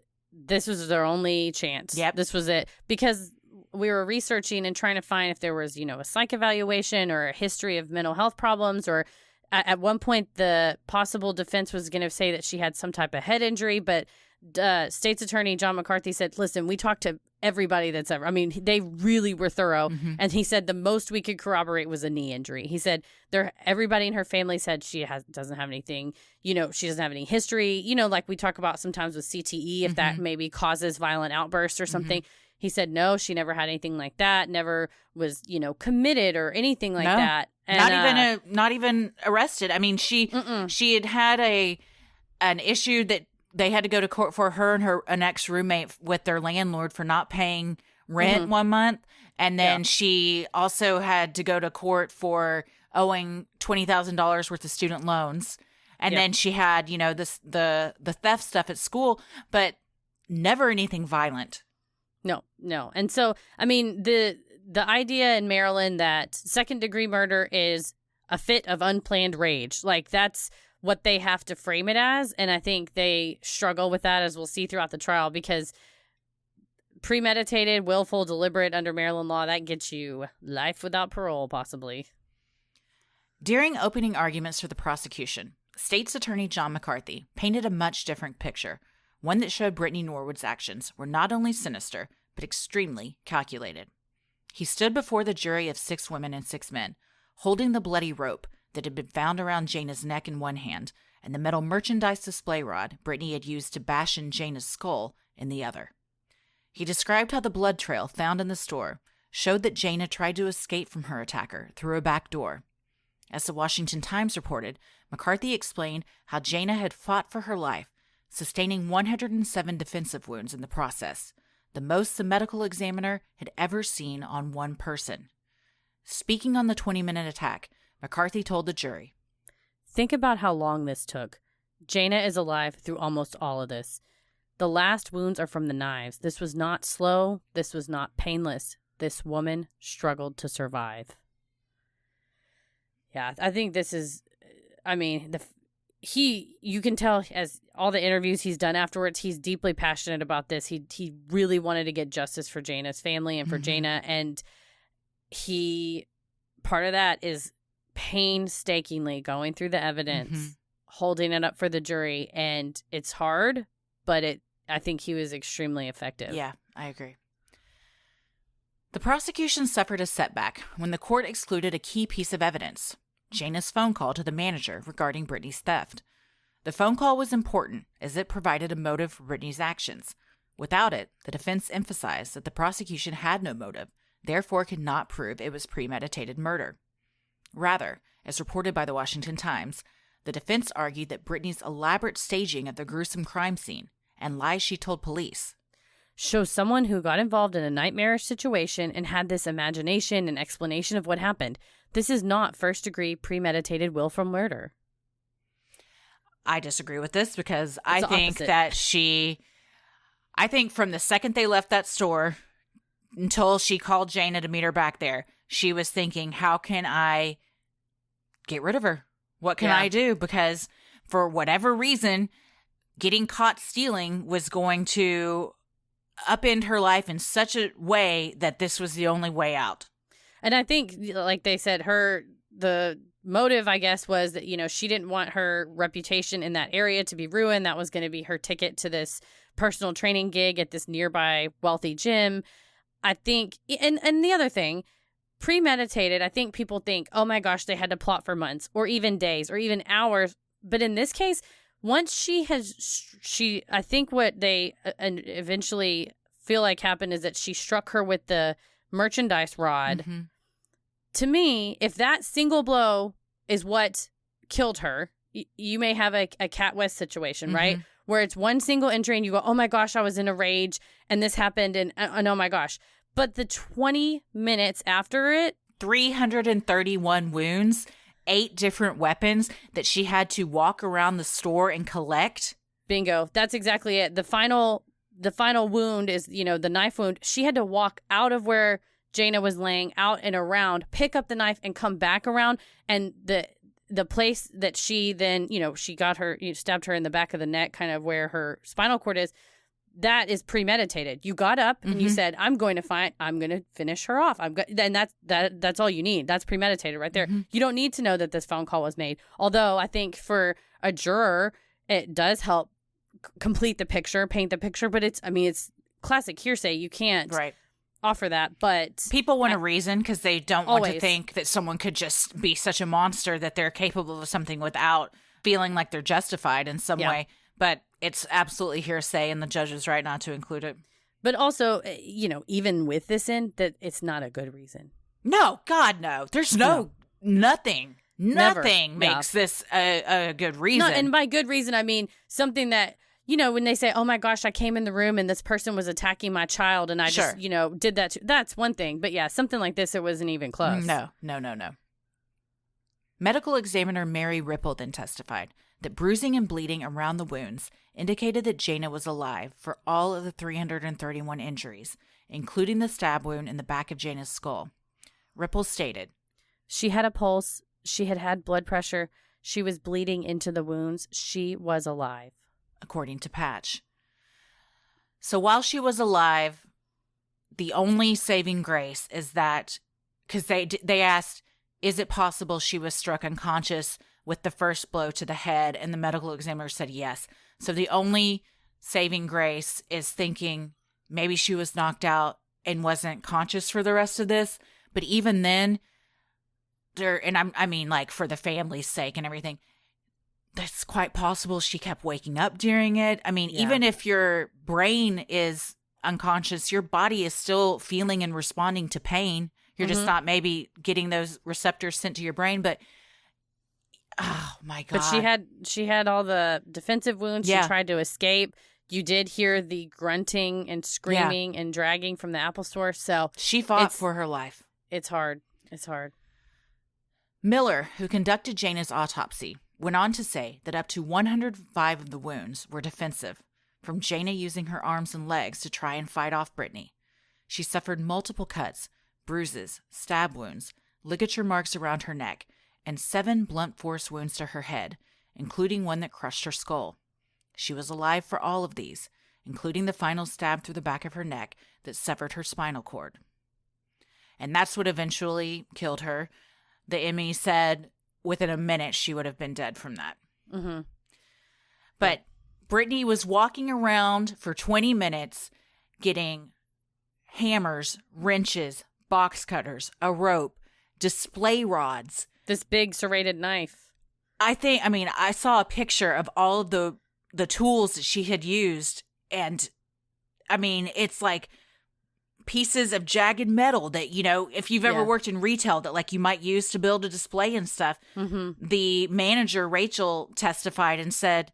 their only chance. Yep. This was it. Because we were researching and trying to find if there was, a psych evaluation or a history of mental health problems, or at one point the possible defense was going to say that she had some type of head injury, but state's attorney John McCarthy said, listen, we talked to everybody that's ever, they really were thorough. Mm-hmm. And he said the most we could corroborate was a knee injury. He said everybody in her family said she doesn't have anything, she doesn't have any history, like we talk about sometimes with CTE, if that maybe causes violent outbursts or something. He said, no, she never had anything like that, never was, committed or anything like that. And, not even arrested. She had an issue that they had to go to court for, her and an ex-roommate with their landlord for not paying rent one month. And then she also had to go to court for owing $20,000 worth of student loans. And then she had, the theft stuff at school, but never anything violent. No. And so, the idea in Maryland that second-degree murder is a fit of unplanned rage, that's what they have to frame it as. And I think they struggle with that, as we'll see throughout the trial, because premeditated, willful, deliberate under Maryland law, that gets you life without parole, possibly. During opening arguments for the prosecution, State's Attorney John McCarthy painted a much different picture, one that showed Brittany Norwood's actions were not only sinister, but extremely calculated. He stood before the jury of 6 women and 6 men, holding the bloody rope that had been found around Jayna's neck in one hand, and the metal merchandise display rod Brittany had used to bash in Jayna's skull in the other. He described how the blood trail found in the store showed that Jayna tried to escape from her attacker through a back door. As the Washington Times reported, McCarthy explained how Jayna had fought for her life, sustaining 107 defensive wounds in the process, the most the medical examiner had ever seen on one person. Speaking on the 20-minute attack, McCarthy told the jury, Think about how long this took. Jayna is alive through almost all of this. The last wounds are from the knives. This was not slow. This was not painless. This woman struggled to survive. Yeah, I think this is, I mean, you can tell as all the interviews he's done afterwards, he's deeply passionate about this. He really wanted to get justice for Jayna's family and for Jayna. And part of that is painstakingly going through the evidence, holding it up for the jury. And it's hard, but I think he was extremely effective. Yeah, I agree. The prosecution suffered a setback when the court excluded a key piece of evidence, Jayna's phone call to the manager regarding Brittany's theft. The phone call was important as it provided a motive for Brittany's actions. Without it, the defense emphasized that the prosecution had no motive, therefore could not prove it was premeditated murder. Rather, as reported by the Washington Times, the defense argued that Brittany's elaborate staging of the gruesome crime scene and lies she told police shows someone who got involved in a nightmarish situation and had this imagination and explanation of what happened. This is not first-degree premeditated willful murder. I disagree with this because I think that I think from the second they left that store until she called Jayna to meet her back there, she was thinking, how can I get rid of her? What can I do? Because for whatever reason, getting caught stealing was going to upend her life in such a way that this was the only way out. And I think, like they said, the motive, I guess, was that, she didn't want her reputation in that area to be ruined. That was going to be her ticket to this personal training gig at this nearby wealthy gym. I think, and the other thing, premeditated, I think people think, oh my gosh, they had to plot for months or even days or even hours. But in this case, once I think what they eventually feel like happened is that she struck her with the merchandise rod. To me, if that single blow is what killed her, you may have a Cat West situation, right? Where it's one single injury and you go, oh my gosh, I was in a rage and this happened and oh my gosh. But the 20 minutes after it, 331 wounds, 8 different weapons that she had to walk around the store and collect. Bingo. That's exactly it. The final wound is, the knife wound. She had to walk out of where Jayna was laying out and around, pick up the knife and come back around. And the place that she then, she got her, stabbed her in the back of the neck, kind of where her spinal cord is. That is premeditated. You got up and you said, I'm going to finish her off. Then that's all you need. That's premeditated right there. You don't need to know that this phone call was made. Although I think for a juror, it does help complete the picture, paint the picture, but it's classic hearsay. You can't offer that, but people want a reason because they don't want to think that someone could just be such a monster that they're capable of something without feeling like they're justified in some way. But it's absolutely hearsay, and the judge is right not to include it. But also, even with this in, that it's not a good reason. No, God, no. There's nothing makes this a good reason. No, and by good reason, I mean something that, when they say, oh my gosh, I came in the room and this person was attacking my child and I just, did that too. That's one thing. But yeah, something like this, it wasn't even close. No. Medical examiner Mary Ripple then testified that bruising and bleeding around the wounds indicated that Jayna was alive for all of the 331 injuries, including the stab wound in the back of Jayna's skull. Ripple stated, she had a pulse. She had blood pressure. She was bleeding into the wounds. She was alive. According to Patch. So while she was alive, the only saving grace is that, because they asked, is it possible she was struck unconscious with the first blow to the head? And the medical examiner said yes. So the only saving grace is thinking maybe she was knocked out and wasn't conscious for the rest of this. But even then, I mean, for the family's sake and everything, that's quite possible she kept waking up during it. I mean, even if your brain is unconscious, your body is still feeling and responding to pain. You're just not maybe getting those receptors sent to your brain. But oh my God. But she had all the defensive wounds. She tried to escape. You did hear the grunting and screaming and dragging from the Apple store. So she fought for her life. It's hard. It's hard. Miller, who conducted Jayna's autopsy, went on to say that up to 105 of the wounds were defensive, from Jayna using her arms and legs to try and fight off Brittany. She suffered multiple cuts, bruises, stab wounds, ligature marks around her neck, and 7 blunt force wounds to her head, including one that crushed her skull. She was alive for all of these, including the final stab through the back of her neck that severed her spinal cord. And that's what eventually killed her. The ME said within a minute she would have been dead from that. Mm-hmm. But Brittany was walking around for 20 minutes getting hammers, wrenches, box cutters, a rope, display rods. This big serrated knife. I saw a picture of all of the tools that she had used, and it's like pieces of jagged metal that, if you've ever worked in retail, that like you might use to build a display and stuff. Mm-hmm. The manager, Rachel, testified and said,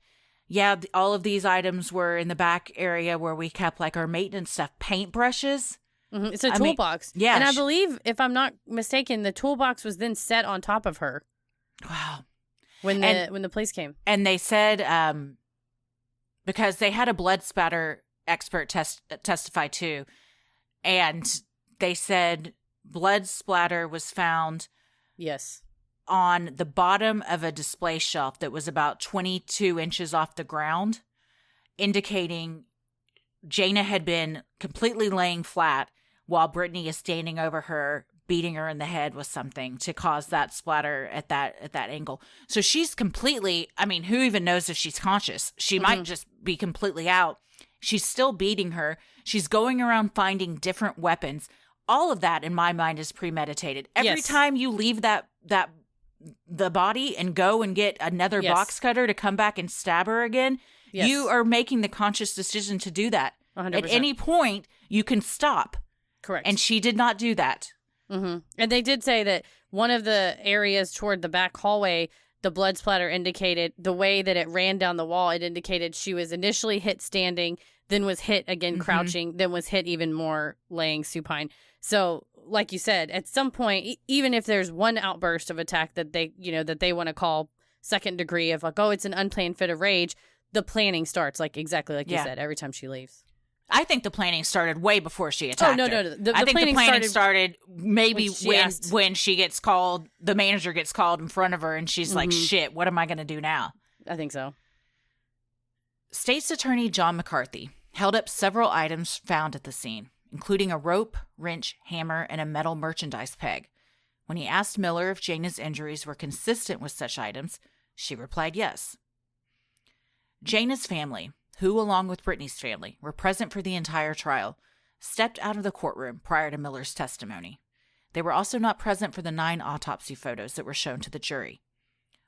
yeah, all of these items were in the back area where we kept like our maintenance stuff, paintbrushes. Mm-hmm. It's a toolbox. Yeah. And I believe, if I'm not mistaken, the toolbox was then set on top of her. Wow. When the police came. And they said, because they had a blood spatter expert testify too, and they said blood splatter was found on the bottom of a display shelf that was about 22 inches off the ground, indicating Jayna had been completely laying flat while Brittany is standing over her, beating her in the head with something to cause that splatter at that angle. So she's completely, who even knows if she's conscious? She might just be completely out. She's still beating her. She's going around finding different weapons. All of that, in my mind, is premeditated. Every time you leave the body and go and get another box cutter to come back and stab her again, you are making the conscious decision to do that. 100%. At any point, you can stop. Correct. And she did not do that. Mm-hmm. And they did say that one of the areas toward the back hallway, the blood splatter indicated, the way that it ran down the wall, it indicated she was initially hit standing, then was hit again crouching, then was hit even more laying supine. So, like you said, at some point, even if there's one outburst of attack that they want to call second degree of like, oh, it's an unplanned fit of rage, the planning starts, like exactly like you said, every time she leaves. I think the planning started way before she attacked her. No. I think the planning started maybe when she gets called, the manager gets called in front of her, and she's like, shit, what am I going to do now? I think so. State's Attorney John McCarthy held up several items found at the scene, including a rope, wrench, hammer, and a metal merchandise peg. When he asked Miller if Jayna's injuries were consistent with such items, she replied yes. Jayna's family, who, along with Brittany's family, were present for the entire trial, stepped out of the courtroom prior to Miller's testimony. They were also not present for the 9 autopsy photos that were shown to the jury.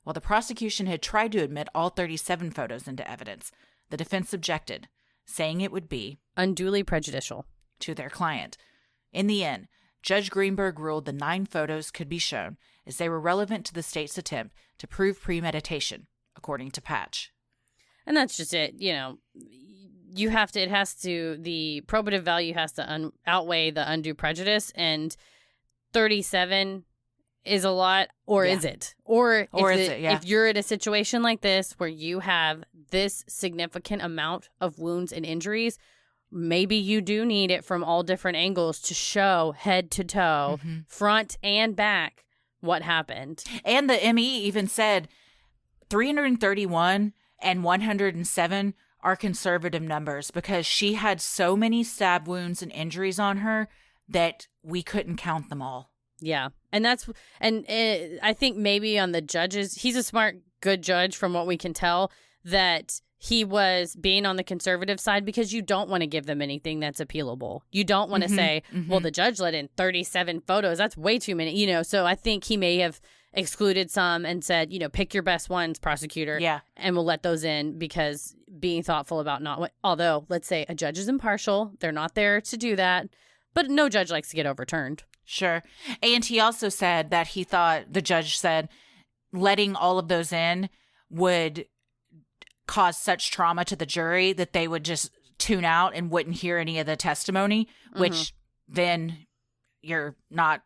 While the prosecution had tried to admit all 37 photos into evidence, the defense objected, saying it would be unduly prejudicial to their client. In the end, Judge Greenberg ruled the 9 photos could be shown as they were relevant to the state's attempt to prove premeditation, according to Patch. And that's just it. The probative value has to outweigh the undue prejudice, and 37 is a lot, or is it? Or is it? If you're in a situation like this where you have this significant amount of wounds and injuries, maybe you do need it from all different angles to show head to toe, front and back, what happened. And the ME even said 331 and 107 are conservative numbers because she had so many stab wounds and injuries on her that we couldn't count them all. Yeah. And I think maybe on the judges, he's a smart, good judge from what we can tell, that he was being on the conservative side because you don't want to give them anything that's appealable. You don't want to say, well, the judge let in 37 photos. That's way too many, So I think he may have excluded some and said, pick your best ones, prosecutor. Yeah. And we'll let those in because being thoughtful about although, let's say a judge is impartial. They're not there to do that. But no judge likes to get overturned. Sure. And he also said that he thought, the judge said, letting all of those in would cause such trauma to the jury that they would just tune out and wouldn't hear any of the testimony, which then you're not,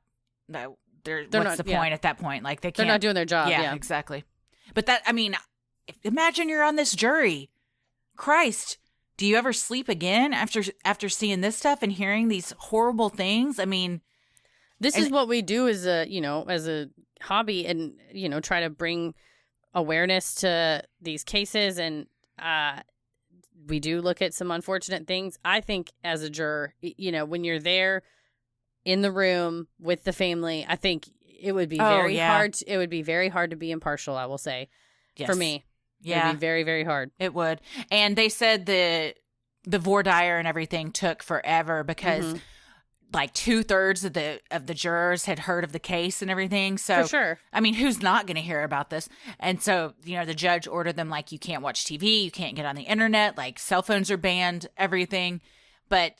what's the point at that point? Like they're not doing their job. Yeah, exactly. But that, I mean, imagine you're on this jury. Christ, do you ever sleep again after seeing this stuff and hearing these horrible things? I mean, this is what we do as a hobby, and try to bring awareness to these cases, and we do look at some unfortunate things. I think as a juror, when you're there in the room with the family, I think it would be very hard. It would be very hard to be impartial, I will say, for me. Yeah. It would be very, very hard. It would. And they said the voir dire and everything took forever because like 2/3 of the jurors had heard of the case and everything. So, for sure. I mean, who's not going to hear about this? And so, the judge ordered them, like, you can't watch TV, you can't get on the internet, like, cell phones are banned, everything. But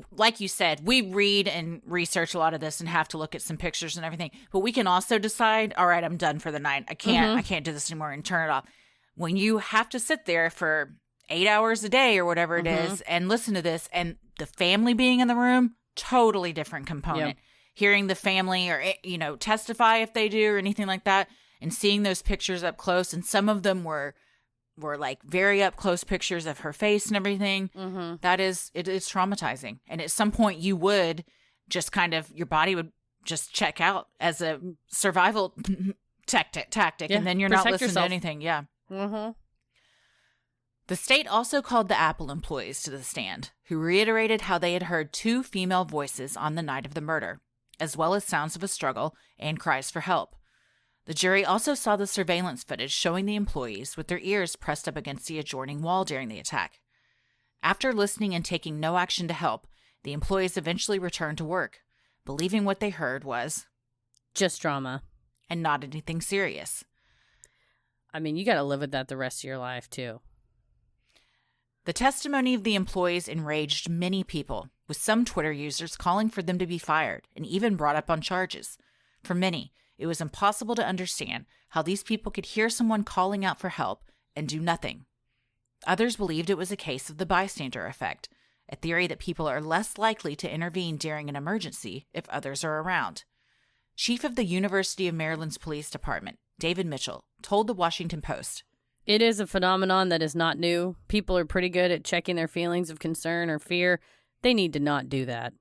like you said, we read and research a lot of this and have to look at some pictures and everything. But we can also decide, all right, I'm done for the night. I can't do this anymore, and turn it off. When you have to sit there for 8 hours a day or whatever it is and listen to this, and the family being in the room, totally different component. Yep. Hearing the family or, testify if they do or anything like that, and seeing those pictures up close. And some of them were like very up close pictures of her face and everything. It is traumatizing. And at some point you would just your body would just check out as a survival tactic. Yeah, and then you're not listening to anything. Yeah. The state also called the Apple employees to the stand, who reiterated how they had heard 2 female voices on the night of the murder, as well as sounds of a struggle and cries for help. The jury also saw the surveillance footage showing the employees with their ears pressed up against the adjoining wall during the attack. After listening and taking no action to help, the employees eventually returned to work, believing what they heard was just drama and not anything serious. I mean, you got to live with that the rest of your life, too. The testimony of the employees enraged many people, with some Twitter users calling for them to be fired and even brought up on charges. For many, it was impossible to understand how these people could hear someone calling out for help and do nothing. Others believed it was a case of the bystander effect, a theory that people are less likely to intervene during an emergency if others are around. Chief of the University of Maryland's Police Department, David Mitchell, told the Washington Post, "It is a phenomenon that is not new. People are pretty good at checking their feelings of concern or fear. They need to not do that."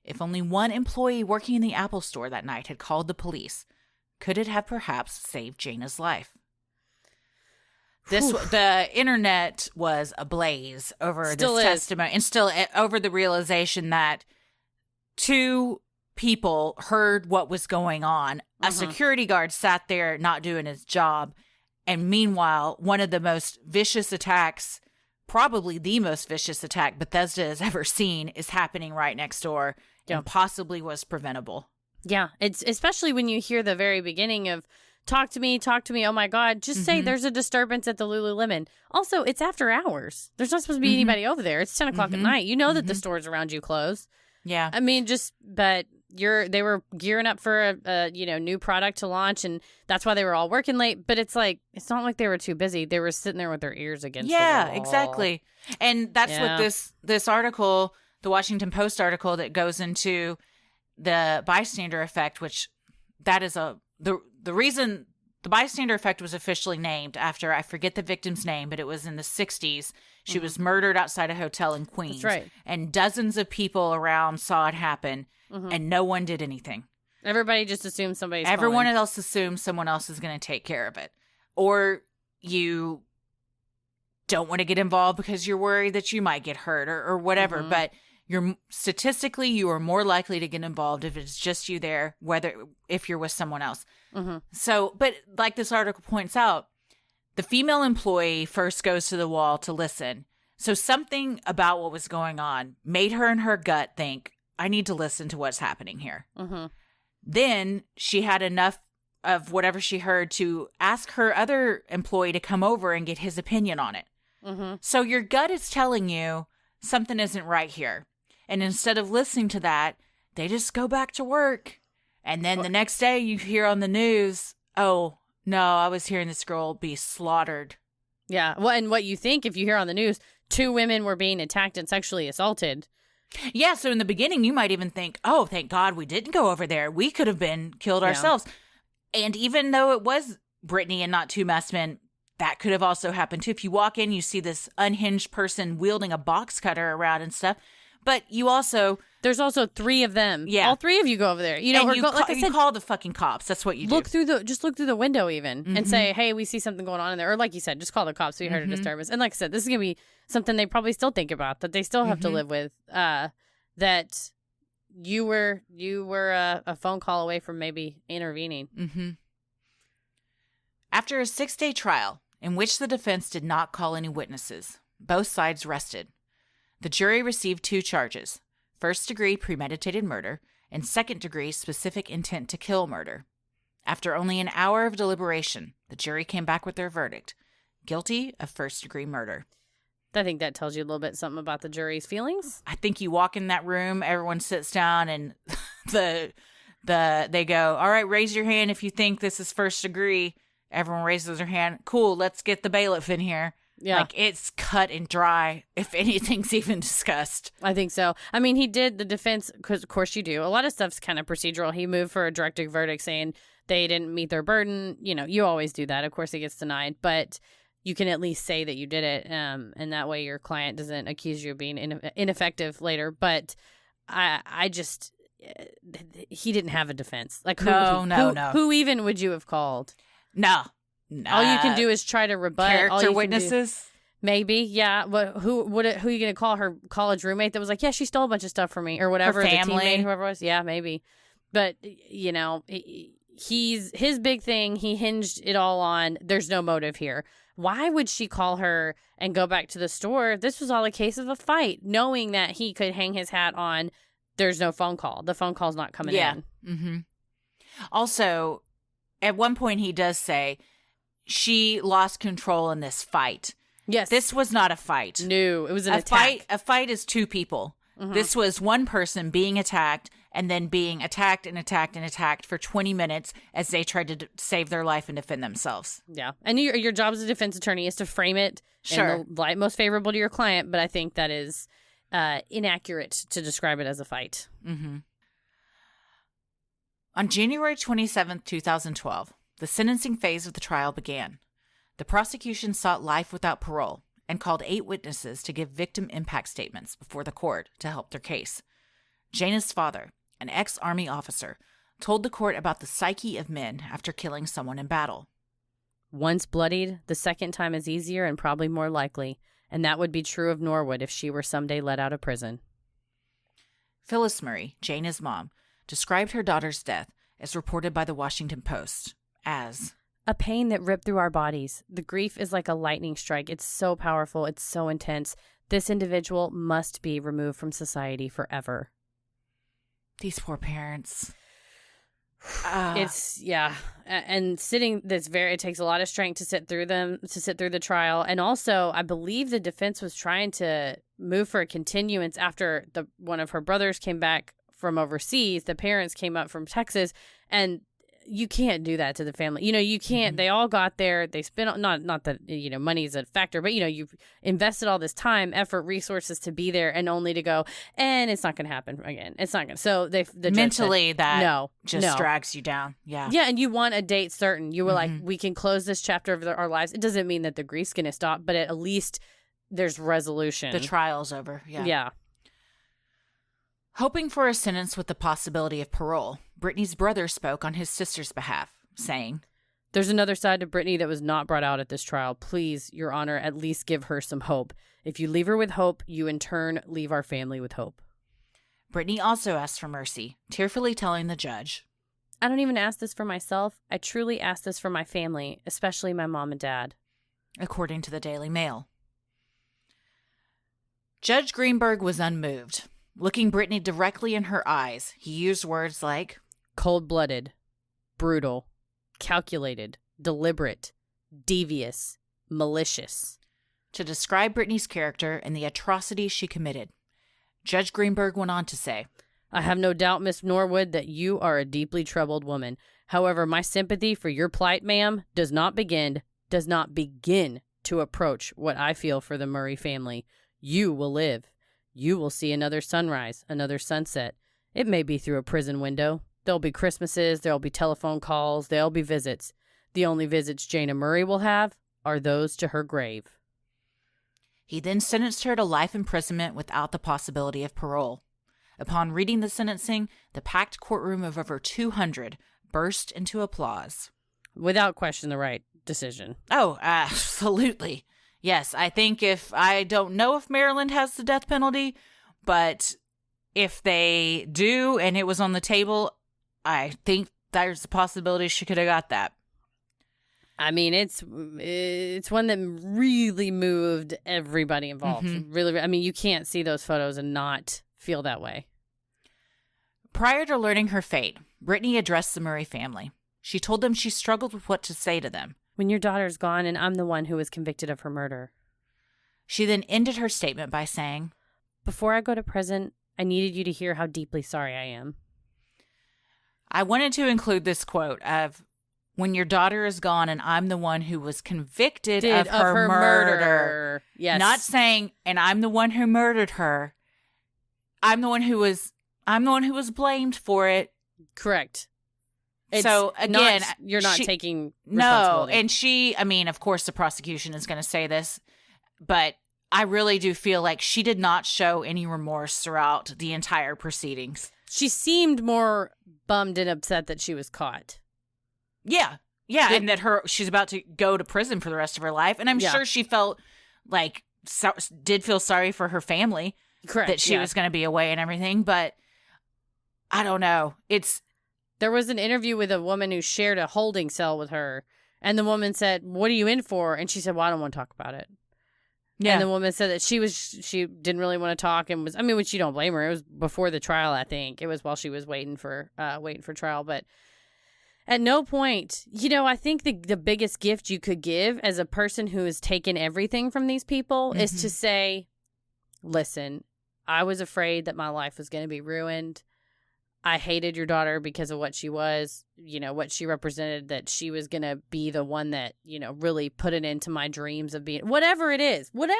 If only one employee working in the Apple store that night had called the police, could it have perhaps saved Jayna's life? The internet was ablaze over this testimony, and still over the realization that 2 people heard what was going on. A security guard sat there not doing his job. And meanwhile, one of the most vicious attacks, probably the most vicious attack Bethesda has ever seen, is happening right next door and possibly was preventable. Yeah, it's especially when you hear the very beginning of, talk to me, oh my God, just say there's a disturbance at the Lululemon. Also, it's after hours. There's not supposed to be anybody over there. It's 10 o'clock at night. You know that the stores around you close. Yeah. I mean, but they were gearing up for a new product to launch, and that's why they were all working late. But it's like, it's not like they were too busy. They were sitting there with their ears against the wall. Yeah, exactly. And that's what this article, the Washington Post article that goes into the bystander effect, which that is the reason the bystander effect was officially named after, I forget the victim's name, but it was in the 60s. She was murdered outside a hotel in Queens. That's right. And dozens of people around saw it happen, and no one did anything. Everybody just assumed somebody's Everyone calling. else assumes someone else is going to take care of it. Or you don't want to get involved because you're worried that you might get hurt or whatever. But statistically, you are more likely to get involved if it's just you there, if you're with someone else. So, but like this article points out, the female employee first goes to the wall to listen. So something about what was going on made her in her gut think, I need to listen to what's happening here. Then she had enough of whatever she heard to ask her other employee to come over and get his opinion on it. So your gut is telling you something isn't right here. And instead of listening to that, they just go back to work. And then the next day you hear on the news, oh, no, I was hearing this girl be slaughtered. Yeah. Well, and what you think if you hear on the news, 2 women were being attacked and sexually assaulted. Yeah. So in the beginning, you might even think, oh, thank God we didn't go over there. We could have been killed ourselves. And even though it was Brittany and not two messmen, that could have also happened too. If you walk in, you see this unhinged person wielding a box cutter around and stuff. But you also... There's also 3 of them. Yeah. All 3 of you go over there. You know, and like I said, you call the fucking cops. That's what you do. Just look through the window even and say, hey, we see something going on in there. Or like you said, just call the cops. We heard a disturbance. And like I said, this is going to be something they probably still think about, that they still have to live with, that you were a phone call away from maybe intervening. Mm-hmm. After a 6-day trial in which the defense did not call any witnesses, both sides rested. The jury received 2 charges, first-degree premeditated murder and second-degree specific intent to kill murder. After only an hour of deliberation, the jury came back with their verdict, guilty of first-degree murder. I think that tells you a little bit something about the jury's feelings. I think you walk in that room, everyone sits down, and they go, all right, raise your hand if you think this is first degree. Everyone raises their hand. Cool, let's get the bailiff in here. Yeah. Like, it's cut and dry, if anything's even discussed. I think so. I mean, he did the defense, because of course you do. A lot of stuff's kind of procedural. He moved for a directed verdict saying they didn't meet their burden. You know, you always do that. Of course, it gets denied. But you can at least say that you did it. And that way your client doesn't accuse you of being ineffective later. But I just, he didn't have a defense. Like, who even would you have called? No. All you can do is try to rebut. Character witnesses? Maybe, yeah. But who are you going to call? Her college roommate that was like, yeah, she stole a bunch of stuff from me, or whatever. Her family, the teammate, whoever it was. Yeah, maybe. But you know, his big thing. He hinged it all on. There's no motive here. Why would she call her and go back to the store? This was all a case of a fight, knowing that he could hang his hat on. There's no phone call. The phone call's not coming in. Mm-hmm. Also, at one point, he does say she lost control in this fight. Yes. This was not a fight. No, it was an attack. A fight is 2 people. Mm-hmm. This was one person being attacked and then being attacked and attacked and attacked for 20 minutes as they tried to save their life and defend themselves. Yeah. And your job as a defense attorney is to frame it in the light most favorable to your client, but I think that is inaccurate to describe it as a fight. Mm-hmm. On January 27th, 2012, the sentencing phase of the trial began. The prosecution sought life without parole and called 8 witnesses to give victim impact statements before the court to help their case. Jayna's father, an ex-Army officer, told the court about the psyche of men after killing someone in battle. Once bloodied, the second time is easier and probably more likely, and that would be true of Norwood if she were someday let out of prison. Phyllis Murray, Jayna's mom, described her daughter's death, as reported by the Washington Post, as a pain that ripped through our bodies. The grief is like a lightning strike. It's so powerful. It's so intense. This individual must be removed from society forever. These poor parents. It's, yeah. And it takes a lot of strength to sit through the trial. And also, I believe the defense was trying to move for a continuance after one of her brothers came back from overseas. The parents came up from Texas, and you can't do that to the family. You know, you can't. Mm-hmm. They all got there. They spent not that, you know, money is a factor, but, you know, you've invested all this time, effort, resources to be there, and only to go, and it's not going to happen again. It's not going to. So the mentally said, that drags you down. Yeah. Yeah. And you want a date certain. You were like, we can close this chapter of our lives. It doesn't mean that the grief's going to stop, but at least there's resolution. The trial's over. Yeah. Yeah. Hoping for a sentence with the possibility of parole, Brittany's brother spoke on his sister's behalf, saying, "There's another side to Brittany that was not brought out at this trial. Please, Your Honor, at least give her some hope. If you leave her with hope, you in turn leave our family with hope." Brittany also asked for mercy, tearfully telling the judge, "I don't even ask this for myself. I truly ask this for my family, especially my mom and dad," according to the Daily Mail. Judge Greenberg was unmoved. Looking Brittany directly in her eyes, he used words like cold-blooded, brutal, calculated, deliberate, devious, malicious to describe Brittany's character and the atrocities she committed. Judge Greenberg went on to say, "I have no doubt, Miss Norwood, that you are a deeply troubled woman. However, my sympathy for your plight, ma'am, does not begin to approach what I feel for the Murray family. You will live. You will see another sunrise, another sunset. It may be through a prison window. There'll be Christmases, there'll be telephone calls, there'll be visits. The only visits Jayna Murray will have are those to her grave. He then sentenced her to life imprisonment without the possibility of parole. Upon reading the sentencing, the packed courtroom of over 200 burst into applause. Without question, the right decision. Oh, absolutely. Yes, I don't know if Maryland has the death penalty, but if they do and it was on the table, I think there's a possibility she could have got that. I mean, it's one that really moved everybody involved. Really, I mean, you can't see those photos and not feel that way. Prior to learning her fate, Brittany addressed the Murray family. She told them she struggled with what to say to them. When your daughter's gone and I'm the one who was convicted of her murder. She then ended her statement by saying, before I go to prison, I needed you to hear how deeply sorry I am. I wanted to include this quote of, when your daughter is gone and I'm the one who was convicted of her murder. Yes. Not saying, and I'm the one who murdered her. I'm the one who was blamed for it. Correct. So again, you're not taking responsibility. No, and I mean, of course the prosecution is going to say this, but I really do feel like she did not show any remorse throughout the entire proceedings. She seemed more bummed and upset that she was caught. Yeah. And that she's about to go to prison for the rest of her life. And I'm sure she felt like, did feel sorry for her family. Correct. That she was going to be away and everything. But I don't know. There was an interview with a woman who shared a holding cell with her. And the woman said, what are you in for? And she said, well, I don't want to talk about it. Yeah. And the woman said that she didn't really want to talk and which you don't blame her. It was before the trial, I think. It was while she was waiting for trial. But at no point, I think the biggest gift you could give as a person who has taken everything from these people is to say, listen, I was afraid that my life was going to be ruined. I hated your daughter because of what she was, what she represented, that she was going to be the one that, really put it into my dreams of being, whatever it is, whatever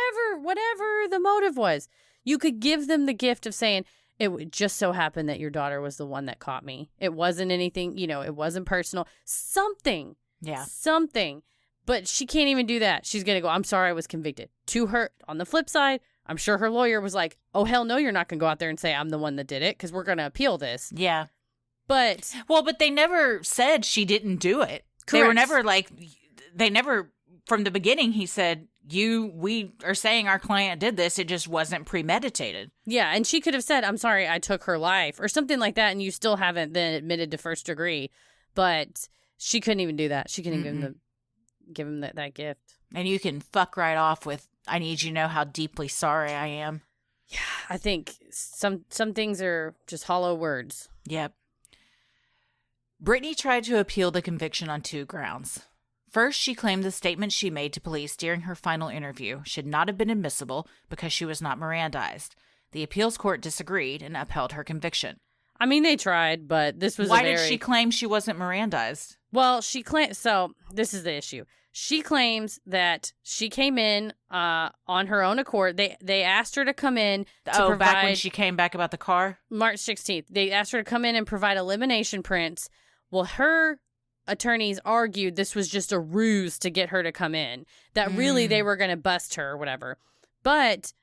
the motive was, you could give them the gift of saying, it would just so happen that your daughter was the one that caught me. It wasn't anything, it wasn't personal. Something. Yeah. Something. But she can't even do that. She's going to go, I'm sorry I was convicted. To her, on the flip side, I'm sure her lawyer was like, oh, hell no, you're not going to go out there and say I'm the one that did it because we're going to appeal this. Yeah. But they never said she didn't do it. Correct. They were never from the beginning, he said, we are saying our client did this. It just wasn't premeditated. Yeah. And she could have said, I'm sorry, I took her life or something like that. And you still haven't been admitted to first degree. But she couldn't even do that. She couldn't even give him that gift. And you can fuck right off with, I need you to know how deeply sorry I am. Yeah. I think some things are just hollow words. Yep. Brittany tried to appeal the conviction on 2 grounds. First, she claimed the statement she made to police during her final interview should not have been admissible because she was not Mirandized. The appeals court disagreed and upheld her conviction. I mean, they tried, but this was Why did she claim she wasn't Mirandized? Well, she claimed... So, this is the issue. She claims that she came in on her own accord. They asked her to come in to provide... back when she came back about the car? March 16th. They asked her to come in and provide elimination prints. Well, her attorneys argued this was just a ruse to get her to come in, that really they were going to bust her or whatever. But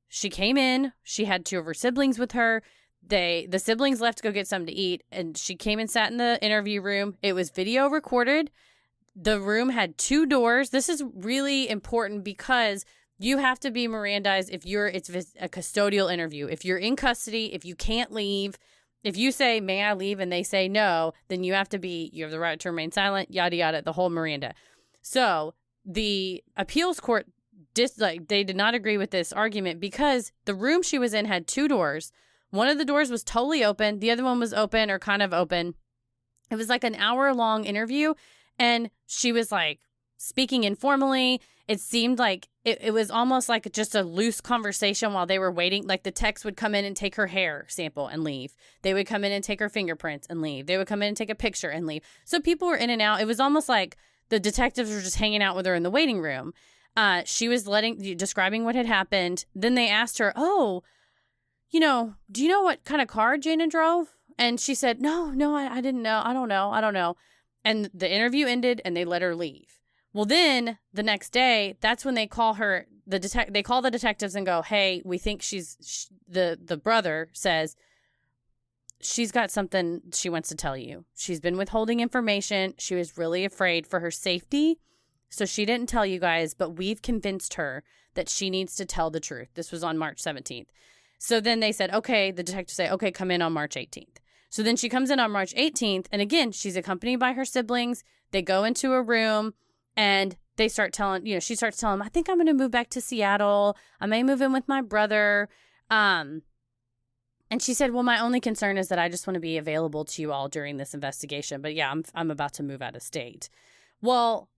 she came in. She had 2 of her siblings with her. The siblings left to go get something to eat, and she came and sat in the interview room. It was video recorded. The room had 2 doors. This is really important because you have to be Mirandized if it's a custodial interview. If you're in custody, if you can't leave, if you say, may I leave, and they say no, then you have the right to remain silent, yada, yada, the whole Miranda. So the appeals court, they did not agree with this argument because the room she was in had 2 doors. One of the doors was totally open. The other one was open or kind of open. It was like an hour-long interview, and she was like speaking informally. It seemed like it was almost like just a loose conversation while they were waiting. Like the techs would come in and take her hair sample and leave. They would come in and take her fingerprints and leave. They would come in and take a picture and leave. So people were in and out. It was almost like the detectives were just hanging out with her in the waiting room. She was describing what had happened. Then they asked her, do you know what kind of car Jayna drove? And she said, no, I didn't know. I don't know. And the interview ended and they let her leave. Well, then the next day, that's when they call her, they call the detectives and go, hey, we think the brother says, she's got something she wants to tell you. She's been withholding information. She was really afraid for her safety. So she didn't tell you guys, but we've convinced her that she needs to tell the truth. This was on March 17th. So then they said, okay, the detectives say, okay, come in on March 18th. So then she comes in on March 18th. And again, she's accompanied by her siblings. They go into a room and they start telling, she starts telling them, I think I'm going to move back to Seattle. I may move in with my brother. And she said, well, my only concern is that I just want to be available to you all during this investigation. But yeah, I'm about to move out of state. Well,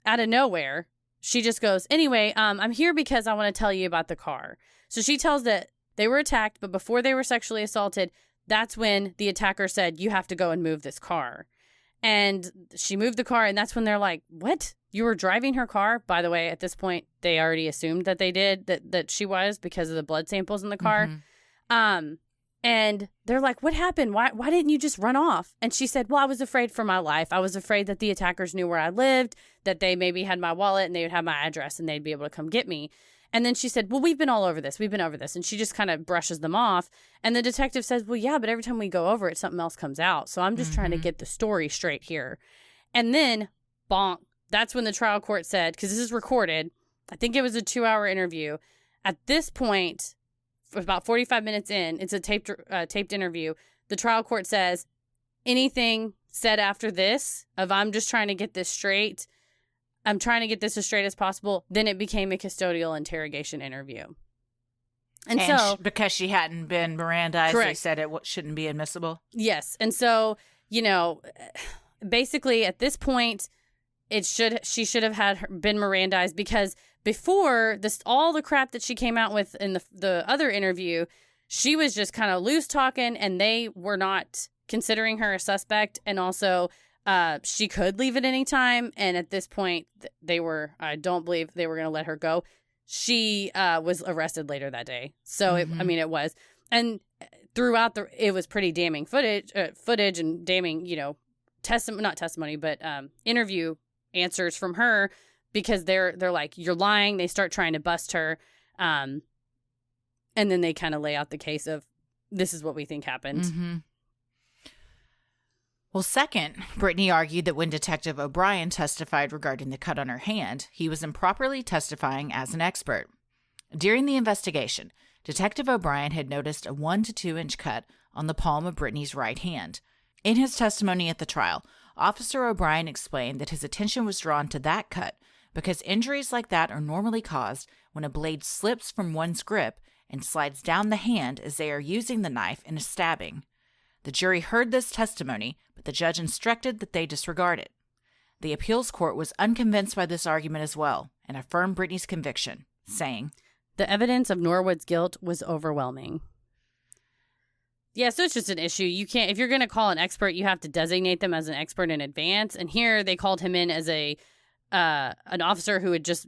out of nowhere, she just goes, anyway, I'm here because I want to tell you about the car. So she tells that they were attacked, but before they were sexually assaulted, that's when the attacker said, you have to go and move this car. And she moved the car, and that's when they're like, what? You were driving her car? By the way, at this point, they already assumed that they did, that she was because of the blood samples in the car. Mm-hmm. And they're like, what happened? Why didn't you just run off? And she said, well, I was afraid for my life. I was afraid that the attackers knew where I lived, that they maybe had my wallet and they would have my address and they'd be able to come get me. And then she said, well, we've been all over this. We've been over this. And she just kind of brushes them off. And the detective says, well, yeah, but every time we go over it, something else comes out. So I'm just trying to get the story straight here. And then, bonk, that's when the trial court said, because this is recorded, I think it was a 2-hour interview. At this point, about 45 minutes in, it's a taped interview. The trial court says, anything said after this of I'm just trying to get this straight, I'm trying to get this as straight as possible, then it became a custodial interrogation interview. And so because she hadn't been Mirandized, correct. They said it shouldn't be admissible. Yes. And so, basically at this point, she should have been Mirandized, because before this, all the crap that she came out with in the other interview, she was just kind of loose talking, and they were not considering her a suspect. And also, she could leave at any time. And at this point, I don't believe they were going to let her go. She was arrested later that day. So, it was. And throughout it was pretty damning footage and damning, not testimony, but interview answers from her, because they're like, you're lying. They start trying to bust her. And then they kind of lay out the case of, this is what we think happened. Mm-hmm. Well, second, Brittany argued that when Detective O'Brien testified regarding the cut on her hand, he was improperly testifying as an expert. During the investigation, Detective O'Brien had noticed a 1 to 2 inch cut on the palm of Brittany's right hand. In his testimony at the trial, Officer O'Brien explained that his attention was drawn to that cut because injuries like that are normally caused when a blade slips from one's grip and slides down the hand as they are using the knife in a stabbing. The jury heard this testimony, but the judge instructed that they disregard it. The appeals court was unconvinced by this argument as well and affirmed Brittany's conviction, saying, the evidence of Norwood's guilt was overwhelming. Yeah, so it's just an issue. You can't, if you're going to call an expert, you have to designate them as an expert in advance. And here they called him in as an officer who had just,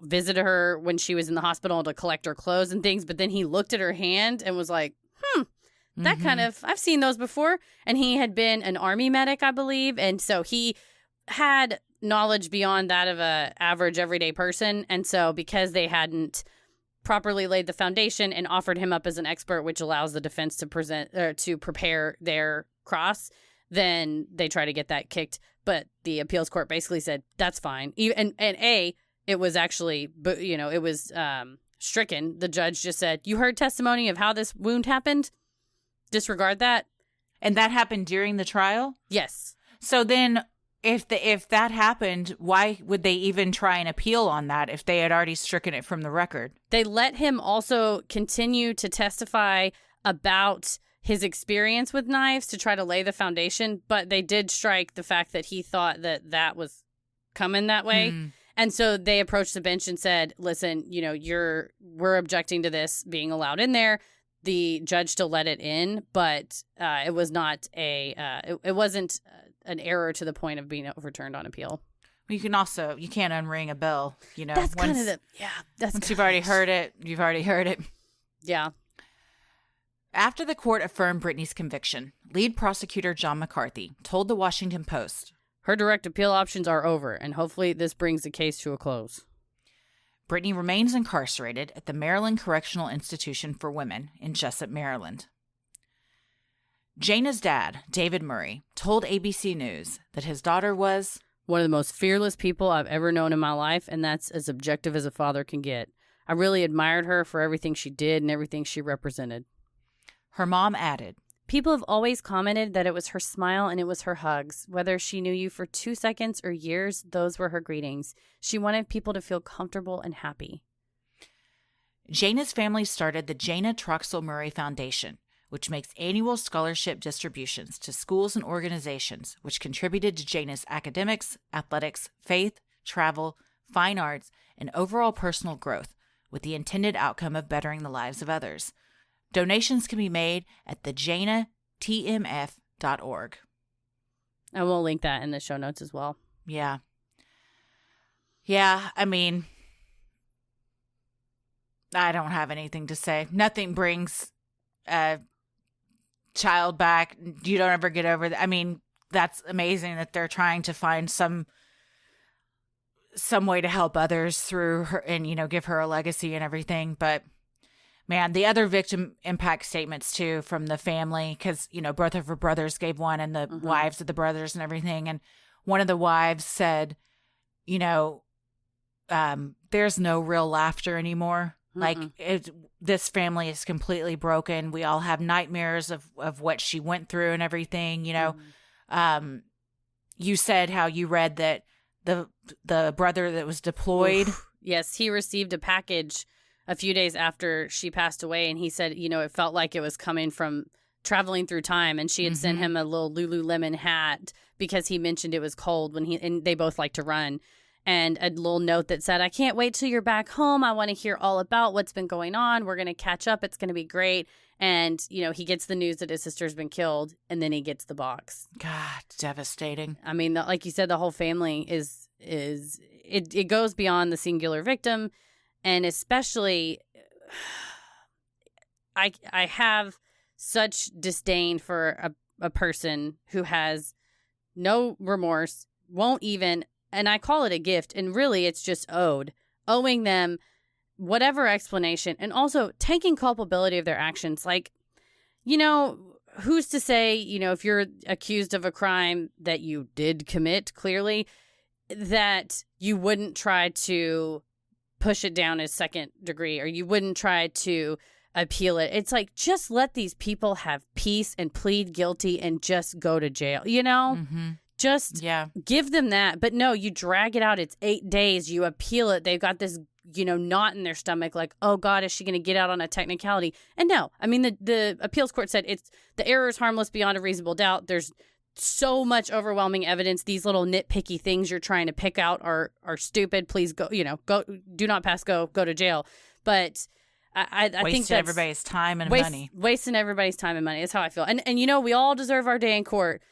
visited her when she was in the hospital to collect her clothes and things. But then he looked at her hand and was like, that kind of, I've seen those before. And he had been an Army medic, I believe. And so he had knowledge beyond that of a average everyday person. And so because they hadn't properly laid the foundation and offered him up as an expert, which allows the defense to present or to prepare their cross, then they try to get that kicked. But the appeals court basically said, that's fine. And it was actually, it was stricken. The judge just said, you heard testimony of how this wound happened? Disregard that. And that happened during the trial? Yes. So then if that happened, why would they even try and appeal on that if they had already stricken it from the record? They let him also continue to testify about his experience with knives to try to lay the foundation, but they did strike the fact that he thought that was coming that way. And so they approached the bench and said, listen, we're objecting to this being allowed in there. The judge still let it in, but it was not it wasn't an error to the point of being overturned on appeal. You can't unring a bell, That's once you've already heard it, you've already heard it. Yeah. After the court affirmed Brittany's conviction, lead prosecutor John McCarthy told the Washington Post, "Her direct appeal options are over, and hopefully this brings the case to a close." Brittany remains incarcerated at the Maryland Correctional Institution for Women in Jessup, Maryland. Jayna's dad, David Murray, told ABC News that his daughter was one of the most fearless people I've ever known in my life, and that's as objective as a father can get. I really admired her for everything she did and everything she represented. Her mom added, "People have always commented that it was her smile and it was her hugs. Whether she knew you for 2 seconds or years, those were her greetings. She wanted people to feel comfortable and happy." Jayna's family started the Jayna Troxell Murray Foundation, which makes annual scholarship distributions to schools and organizations which contributed to Jayna's academics, athletics, faith, travel, fine arts, and overall personal growth, with the intended outcome of bettering the lives of others. Donations can be made at thejaynatmf.org. And we'll link that in the show notes as well. Yeah. Yeah, I mean, I don't have anything to say. Nothing brings a child back. You don't ever get over that. I mean, that's amazing that they're trying to find some way to help others through her and, give her a legacy and everything. But man, the other victim impact statements too from the family, because, both of her brothers gave one and the wives of the brothers and everything. And one of the wives said, there's no real laughter anymore. Like this family is completely broken. We all have nightmares of what she went through and everything, You said how you read that the brother that was deployed. Oof. Yes, he received a package a few days after she passed away, and he said, it felt like it was coming from traveling through time, and she had sent him a little Lululemon hat because he mentioned it was cold and they both like to run, and a little note that said, "I can't wait till you're back home. I want to hear all about what's been going on. We're going to catch up. It's going to be great." And, he gets the news that his sister's been killed, and then he gets the box. God, devastating. I mean, like you said, the whole family it goes beyond the singular victim. And especially, I have such disdain for a person who has no remorse, won't even, and I call it a gift, and really it's just owing them whatever explanation, and also taking culpability of their actions. Like, who's to say, if you're accused of a crime that you did commit, clearly, that you wouldn't try to push it down as second degree, or you wouldn't try to appeal it. It's like, just let these people have peace and plead guilty and just go to jail, Just give them that. But no, you drag it out. It's 8 days. You appeal it. They've got this, knot in their stomach, like, oh God, is she going to get out on a technicality? And no, I mean, the appeals court said the error is harmless beyond a reasonable doubt. There's so much overwhelming evidence. These little nitpicky things you're trying to pick out are stupid. Please go, do not pass go to jail. But I think that's wasting everybody's time and money. Wasting everybody's time and money. That's how I feel. And we all deserve our day in court.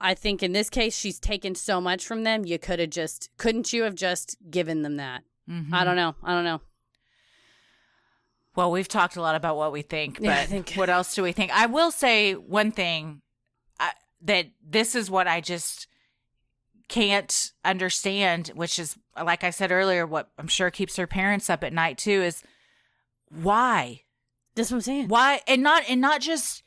I think in this case, she's taken so much from them. Couldn't you have just given them that? I don't know. Well, we've talked a lot about what we think, but what else do we think? I will say one thing, that this is what I just can't understand, which is, like I said earlier, what I'm sure keeps her parents up at night too, is why? That's what I'm saying. Why? And not just,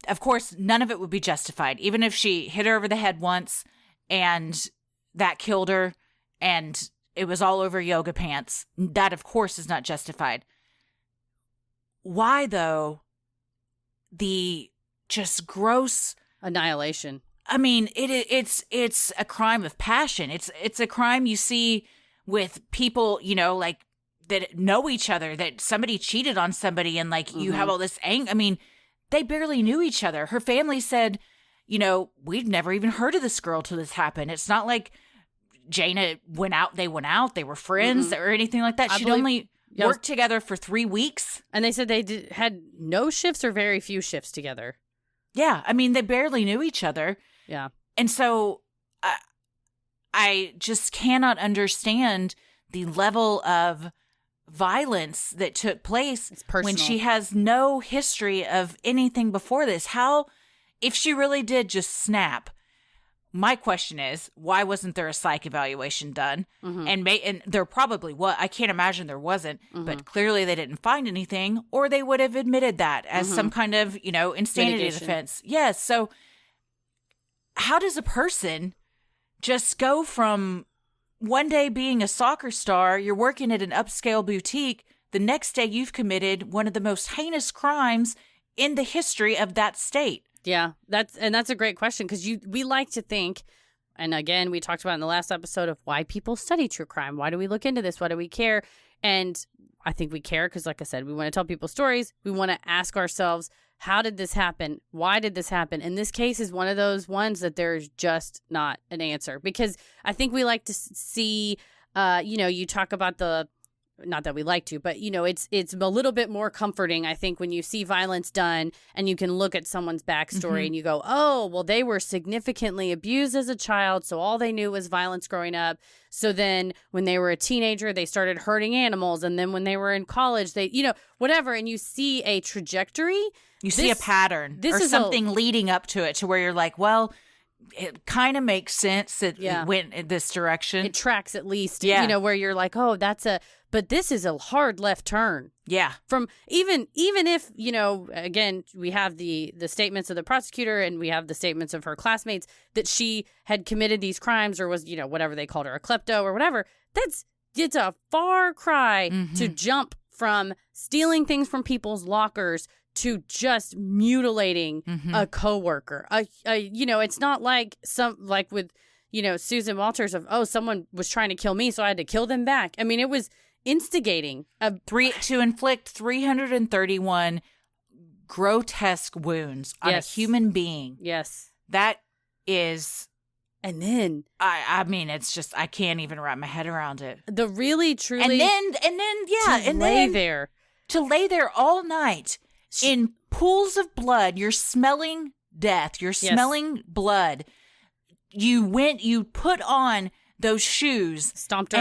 of course, none of it would be justified. Even if she hit her over the head once and that killed her and it was all over yoga pants, that of course is not justified. Why though? The just gross annihilation. I mean, it's a crime of passion. It's a crime you see with people, like that know each other, that somebody cheated on somebody and like you have all this anger. I mean, they barely knew each other. Her family said, we'd never even heard of this girl till this happened. It's not like Jayna went out, they were friends or anything like that. She'd only worked together for 3 weeks. And they said they had no shifts or very few shifts together. Yeah, I mean, they barely knew each other. Yeah. And so I just cannot understand the level of violence that took place when personal. she has no history of anything before this. How, if she really did just snap, my question is, why wasn't there a psych evaluation done? And there probably was. I can't imagine there wasn't, but clearly they didn't find anything, or they would have admitted that as some kind of, insanity defense. Yes. So how does a person just go from one day being a soccer star, you're working at an upscale boutique, the next day you've committed one of the most heinous crimes in the history of that state? Yeah, that's a great question, because we like to think, and again, we talked about in the last episode of why people study true crime. Why do we look into this? Why do we care? And I think we care because, like I said, we want to tell people stories. We want to ask ourselves, how did this happen? Why did this happen? And this case is one of those ones that there's just not an answer, because I think we like to see, you talk about not that we like to, but it's a little bit more comforting, I think, when you see violence done and you can look at someone's backstory and you go, oh, well, they were significantly abused as a child, so all they knew was violence growing up. So then when they were a teenager, they started hurting animals, and then when they were in college, they, whatever, and you see a trajectory. You see a pattern or something leading up to it, to where you're like, well, it kind of makes sense that it went in this direction. It tracks at least, where you're like, oh, but this is a hard left turn. Yeah. From even if, again, we have the statements of the prosecutor and we have the statements of her classmates that she had committed these crimes or was, whatever they called her, a klepto or whatever. It's a far cry to jump from stealing things from people's lockers to just mutilating a coworker. It's not like with, Susan Walters of, oh, someone was trying to kill me, so I had to kill them back. I mean, it was instigating to inflict 331 grotesque wounds on a human being. Yes. That is, and then I mean, it's just, I can't even wrap my head around it. The really, truly, and then to lay there all night in pools of blood. You're smelling death. You're smelling blood. You put on those shoes, stomped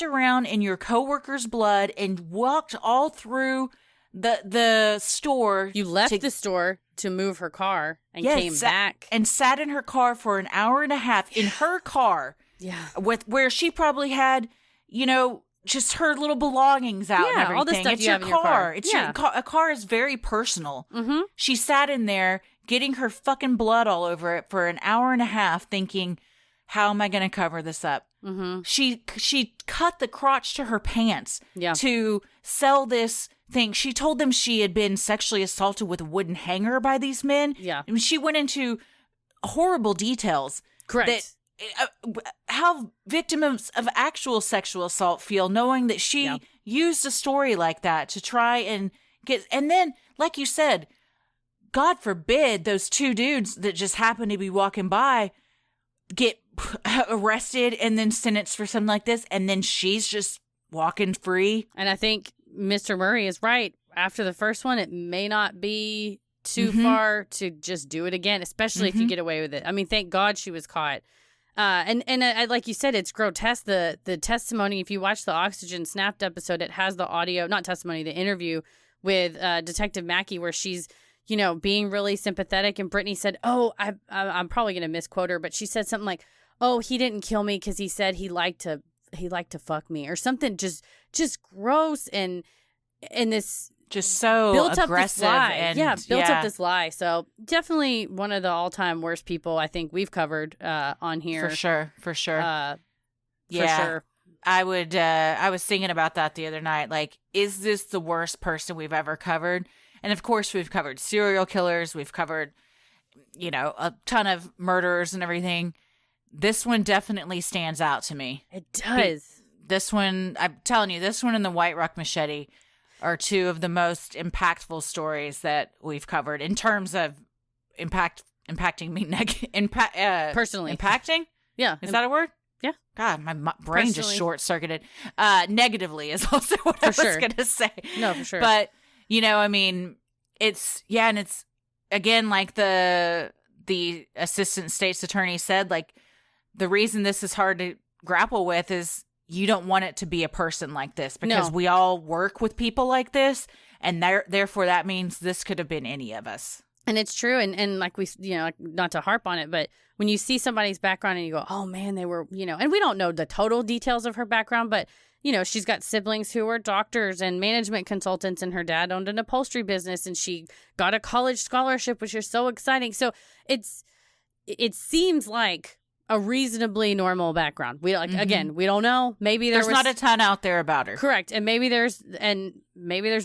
around in your coworker's blood, and walked all through the store. You left the store to move her car and came back and sat in her car for an hour and a half in her car. Yeah, where she probably had, just her little belongings out and everything. All the stuff it's you your have car. In your car. A car is very personal. She sat in there getting her fucking blood all over it for an hour and a half, thinking, how am I going to cover this up? She cut the crotch to her pants to sell this thing. She told them she had been sexually assaulted with a wooden hanger by these men. Yeah. I mean, she went into horrible details. Correct. How victims of actual sexual assault feel, knowing that she used a story like that to try and get, and then, like you said, God forbid those two dudes that just happen to be walking by get arrested and then sentenced for something like this, and then she's just walking free. And I think Mr. Murray is right. After the first one, it may not be too far to just do it again, especially if you get away with it. I mean, thank God she was caught. And like you said, it's grotesque. The testimony, if you watch the Oxygen Snapped episode, it has the audio, not testimony, the interview with Detective Mackey, where she's, being really sympathetic. And Brittany said, oh, I'm probably going to misquote her, but she said something like, oh, he didn't kill me because he said he liked to fuck me, or something just gross. And this just so built aggressive. Up this lie. Built up this lie. So definitely one of the all-time worst people I think we've covered on here. For sure. For sure. I was thinking about that the other night. Like, is this the worst person we've ever covered? And of course, we've covered serial killers. We've covered, a ton of murderers and everything. This one definitely stands out to me. It does. This one, I'm telling you, this one and the White Rock Machete are two of the most impactful stories that we've covered in terms of impacting me personally. Impacting? Yeah. Is that a word? Yeah. God, my brain just short-circuited. Negatively is also what I was going to say. No, for sure. But, I mean, it's again, like the assistant state's attorney said, like, the reason this is hard to grapple with is, you don't want it to be a person like this, because we all work with people like this, and therefore that means this could have been any of us. And it's true. And like we, like, not to harp on it, but when you see somebody's background and you go, oh man, they were, and we don't know the total details of her background, but she's got siblings who are doctors and management consultants, and her dad owned an upholstery business, and she got a college scholarship, which is so exciting. So it seems like a reasonably normal background. We again, we don't know. Maybe there's not a ton out there about her. Correct. And maybe there's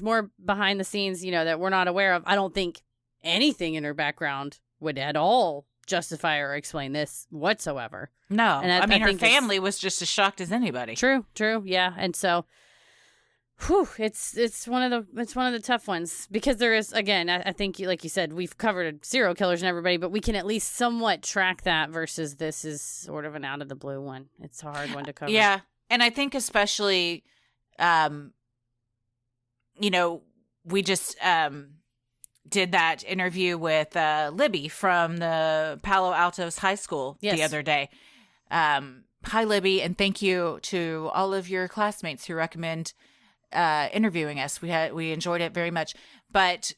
more behind the scenes, that we're not aware of. I don't think anything in her background would at all justify or explain this whatsoever. No. And I mean, her family was just as shocked as anybody. True. Yeah. And so it's one of the tough ones, because there is, again, I think, like you said, we've covered serial killers and everybody, but we can at least somewhat track that, versus this is sort of an out of the blue one. It's a hard one to cover. Yeah. And I think especially, we just did that interview with Libby from the Palo Altos High School the other day. Hi, Libby, and thank you to all of your classmates who recommend interviewing us. We enjoyed it very much. But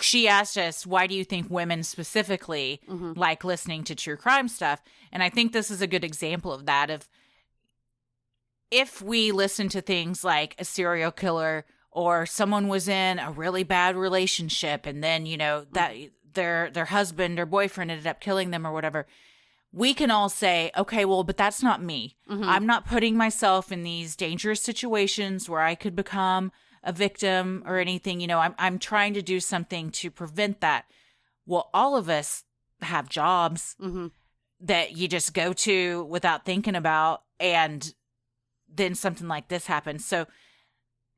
she asked us, why do you think women specifically like listening to true crime stuff? And I think this is a good example of that. Of if we listen to things like a serial killer, or someone was in a really bad relationship, and then, that their husband or boyfriend ended up killing them or whatever, we can all say, okay, well, but that's not me. I'm not putting myself in these dangerous situations where I could become a victim or anything. I'm trying to do something to prevent that. Well, all of us have jobs that you just go to without thinking about, and then something like this happens. So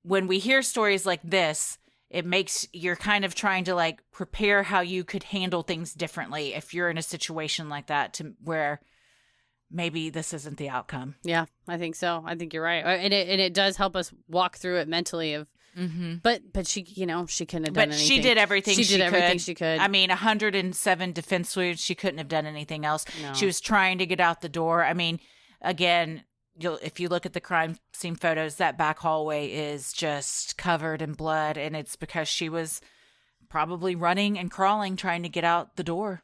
when we hear stories like this, it makes you're kind of trying to like prepare how you could handle things differently if you're in a situation like that, to where maybe this isn't the outcome. Yeah, I think so. I think you're right. And it does help us walk through it mentally of, but she, she couldn't have done anything. She did everything she could. I mean, 107 defense wounds. She couldn't have done anything else. No. She was trying to get out the door. I mean, again, if you look at the crime scene photos, that back hallway is just covered in blood, and it's because she was probably running and crawling trying to get out the door.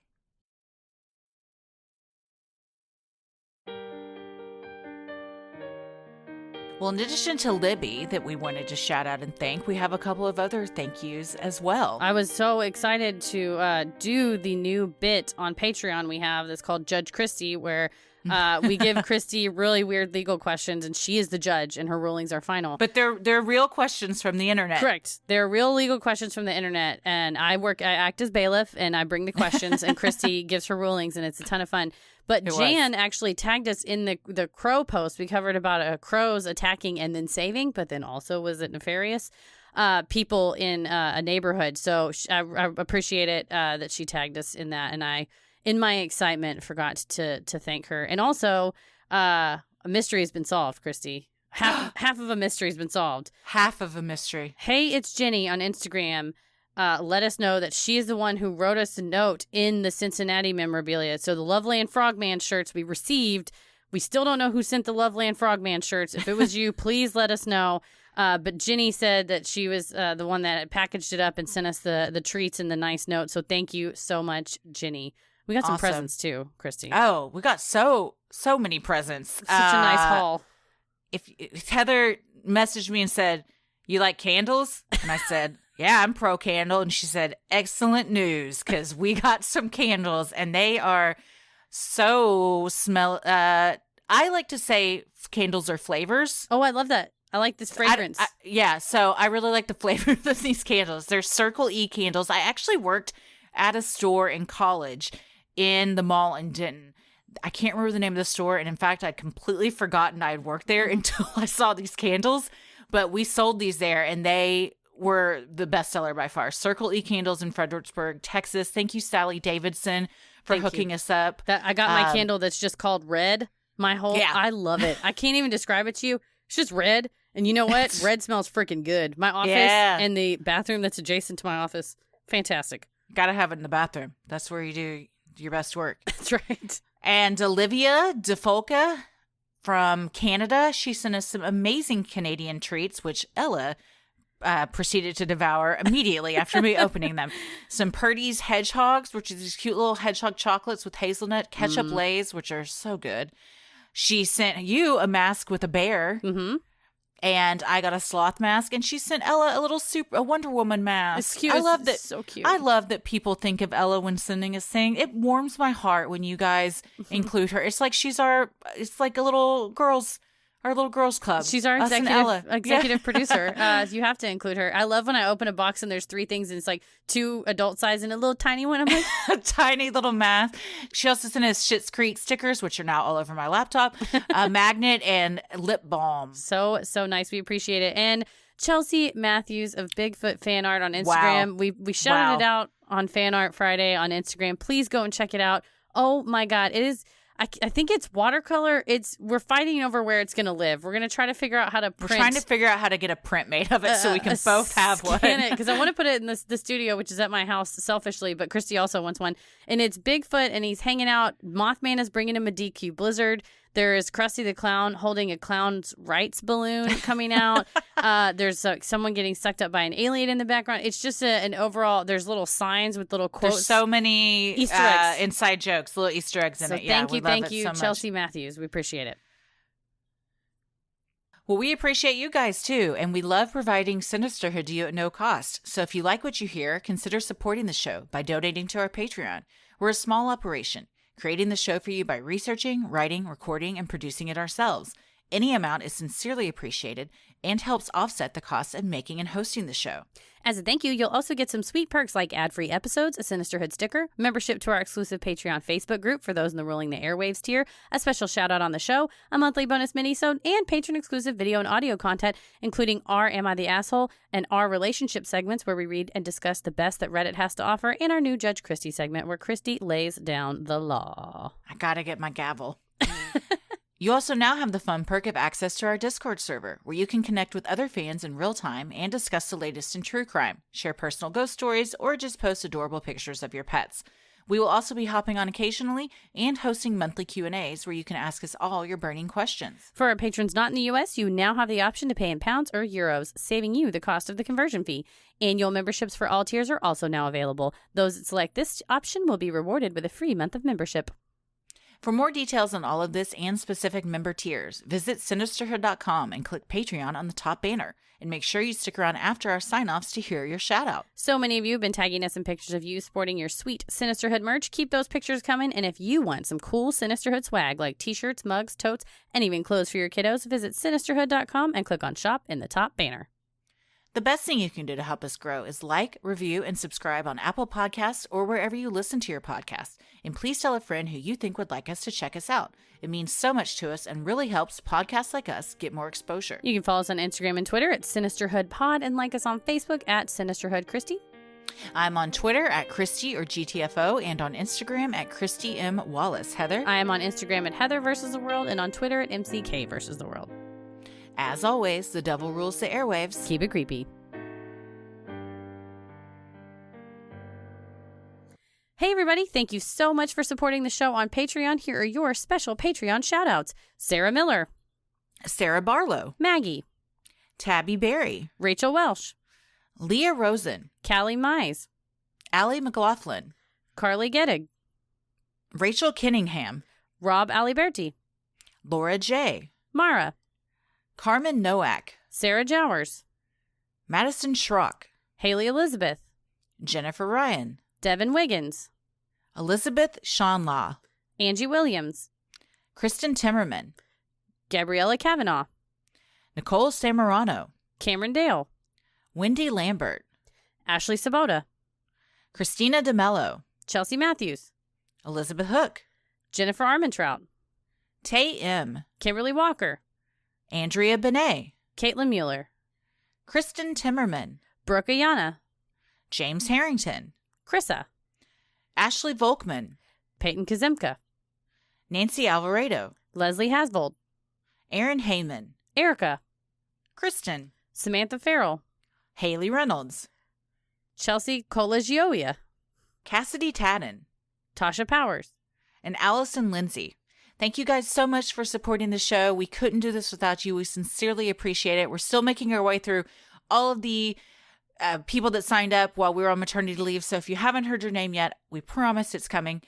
Well, in addition to Libby that we wanted to shout out and thank, we have a couple of other thank yous as well. I was so excited to do the new bit on Patreon we have that's called Judge Christie, where we give Christy really weird legal questions, and she is the judge, and her rulings are final. But they're real questions from the internet. Correct. They're real legal questions from the internet, and I act as bailiff, and I bring the questions, and Christy gives her rulings, and it's a ton of fun. But Jan actually tagged us in the crow post. We covered about crows attacking and then saving, but then also was it nefarious? People in a neighborhood. So I appreciate it that she tagged us in that, and I, in my excitement, forgot to thank her. And also, a mystery has been solved, Christy. Half of a mystery has been solved. Half of a mystery. Hey, it's Jenny on Instagram. Let us know that she is the one who wrote us a note in the Cincinnati memorabilia. So the Loveland Frogman shirts we received. We still don't know who sent the Loveland Frogman shirts. If it was you, please let us know. But Jenny said that she was the one that packaged it up and sent us the treats and the nice note. So thank you so much, Jenny. We got some presents too, Christy. Oh, we got so many presents. Such a nice haul. If Heather messaged me and said, "You like candles?" And I said, "Yeah, I'm pro candle." And she said, "Excellent news, because we got some candles and they are so smell." I like to say candles are flavors. Oh, I love that. I like this fragrance. Yeah, so I really like the flavor of these candles. They're Circle E candles. I actually worked at a store in college in the mall in Denton. I can't remember the name of the store, and in fact, I'd completely forgotten I had worked there until I saw these candles. But we sold these there, and they were the bestseller by far. Circle E candles in Fredericksburg, Texas. Thank you, Sally Davidson, for hooking us up. I got my candle that's just called Red. I love it. I can't even describe it to you. It's just red. And you know what? Red smells freaking good. My office and the bathroom that's adjacent to my office, fantastic. Gotta have it in the bathroom. That's where you do your best work. That's right. And Olivia DeFolca from Canada. She sent us some amazing Canadian treats, which Ella proceeded to devour immediately after me opening them. Some Purdy's hedgehogs, which are these cute little hedgehog chocolates with hazelnut, ketchup lays, which are so good. She sent you a mask with a bear, and I got a sloth mask, and she sent Ella a Wonder Woman mask. It's cute. I love that. So cute. I love that people think of Ella when sending us things. It warms my heart when you guys include her. It's like it's like a little girls. Our little girls club. She's our executive producer. You have to include her. I love when I open a box and there's 3 things and it's like 2 adult size and a little tiny one. I'm like, a tiny little mask. She also sent us Schitt's Creek stickers, which are now all over my laptop, a magnet, and lip balm. So nice. We appreciate it. And Chelsea Matthews of Bigfoot Fan Art on Instagram. Wow. We shouted it out on Fan Art Friday on Instagram. Please go and check it out. Oh my God. It is. I think it's watercolor. We're fighting over where it's going to live. We're going to try to figure out how to print. We're trying to figure out how to get a print made of it so we can both have one. Because I want to put it in the studio, which is at my house selfishly, but Christy also wants one. And it's Bigfoot, and he's hanging out. Mothman is bringing him a DQ Blizzard. There is Krusty the Clown holding a clown's rights balloon coming out. There's someone getting sucked up by an alien in the background. It's just an overall, there's little signs with little quotes. There's so many Easter eggs. Inside jokes, little Easter eggs in it. Thank you, Chelsea Matthews. We appreciate it. Well, we appreciate you guys too, and we love providing Sinisterhood to you at no cost. So if you like what you hear, consider supporting the show by donating to our Patreon. We're a small operation, creating the show for you by researching, writing, recording, and producing it ourselves. Any amount is sincerely appreciated and helps offset the costs of making and hosting the show. As a thank you, you'll also get some sweet perks like ad-free episodes, a Sinisterhood sticker, membership to our exclusive Patreon Facebook group for those in the Ruling the Airwaves tier, a special shout-out on the show, a monthly bonus mini-sode, and patron-exclusive video and audio content, including our Am I the Asshole and our relationship segments where we read and discuss the best that Reddit has to offer, and our new Judge Christie segment where Christie lays down the law. I gotta get my gavel. You also now have the fun perk of access to our Discord server, where you can connect with other fans in real time and discuss the latest in true crime, share personal ghost stories, or just post adorable pictures of your pets. We will also be hopping on occasionally and hosting monthly Q&As where you can ask us all your burning questions. For our patrons not in the U.S., you now have the option to pay in pounds or euros, saving you the cost of the conversion fee. Annual memberships for all tiers are also now available. Those that select this option will be rewarded with a free month of membership. For more details on all of this and specific member tiers, visit Sinisterhood.com and click Patreon on the top banner. And make sure you stick around after our sign-offs to hear your shout-out. So many of you have been tagging us in pictures of you sporting your sweet Sinisterhood merch. Keep those pictures coming. And if you want some cool Sinisterhood swag like t-shirts, mugs, totes, and even clothes for your kiddos, visit Sinisterhood.com and click on Shop in the top banner. The best thing you can do to help us grow is like, review, and subscribe on Apple Podcasts or wherever you listen to your podcasts. And please tell a friend who you think would like us to check us out. It means so much to us and really helps podcasts like us get more exposure. You can follow us on Instagram and Twitter at SinisterhoodPod and like us on Facebook at SinisterhoodChristy. I'm on Twitter at Christy or GTFO and on Instagram at Christy M. Wallace. Heather? I am on Instagram at Heather vs. the World and on Twitter at MCK vs. the World. As always, the devil rules the airwaves. Keep it creepy. Hey everybody, thank you so much for supporting the show on Patreon. Here are your special Patreon shoutouts. Sarah Miller, Sarah Barlow, Maggie, Tabby Berry, Rachel Welsh, Leah Rosen, Callie Mize, Allie McLaughlin, Carly Gettig, Rachel Kenningham, Rob Aliberti, Laura J., Mara, Carmen Nowak, Sarah Jowers, Madison Schrock, Haley Elizabeth, Jennifer Ryan, Devin Wiggins, Elizabeth Seanlaw, Angie Williams, Kristen Timmerman, Gabriella Kavanaugh, Nicole Samorano, Cameron Dale, Wendy Lambert, Ashley Sabota, Christina DeMello, Chelsea Matthews, Elizabeth Hook, Jennifer Armentrout, Tay M., Kimberly Walker, Andrea Benet, Caitlin Mueller, Kristen Timmerman, Brooke Ayana, James Harrington, Krissa, Ashley Volkman, Peyton Kazemka, Nancy Alvarado, Leslie Hasvold, Aaron Heyman, Erica, Kristen, Samantha Farrell, Haley Reynolds, Chelsea Colagioia, Cassidy Tadden, Tasha Powers, and Allison Lindsay. Thank you guys so much for supporting the show. We couldn't do this without you. We sincerely appreciate it. We're still making our way through all of the people that signed up while we were on maternity leave. So if you haven't heard your name yet, we promise it's coming.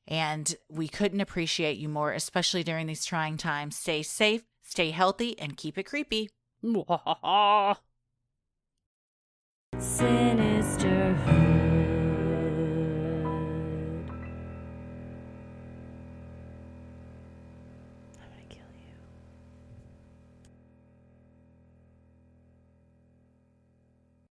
And we couldn't appreciate you more, especially during these trying times. Stay safe, stay healthy, and keep it creepy.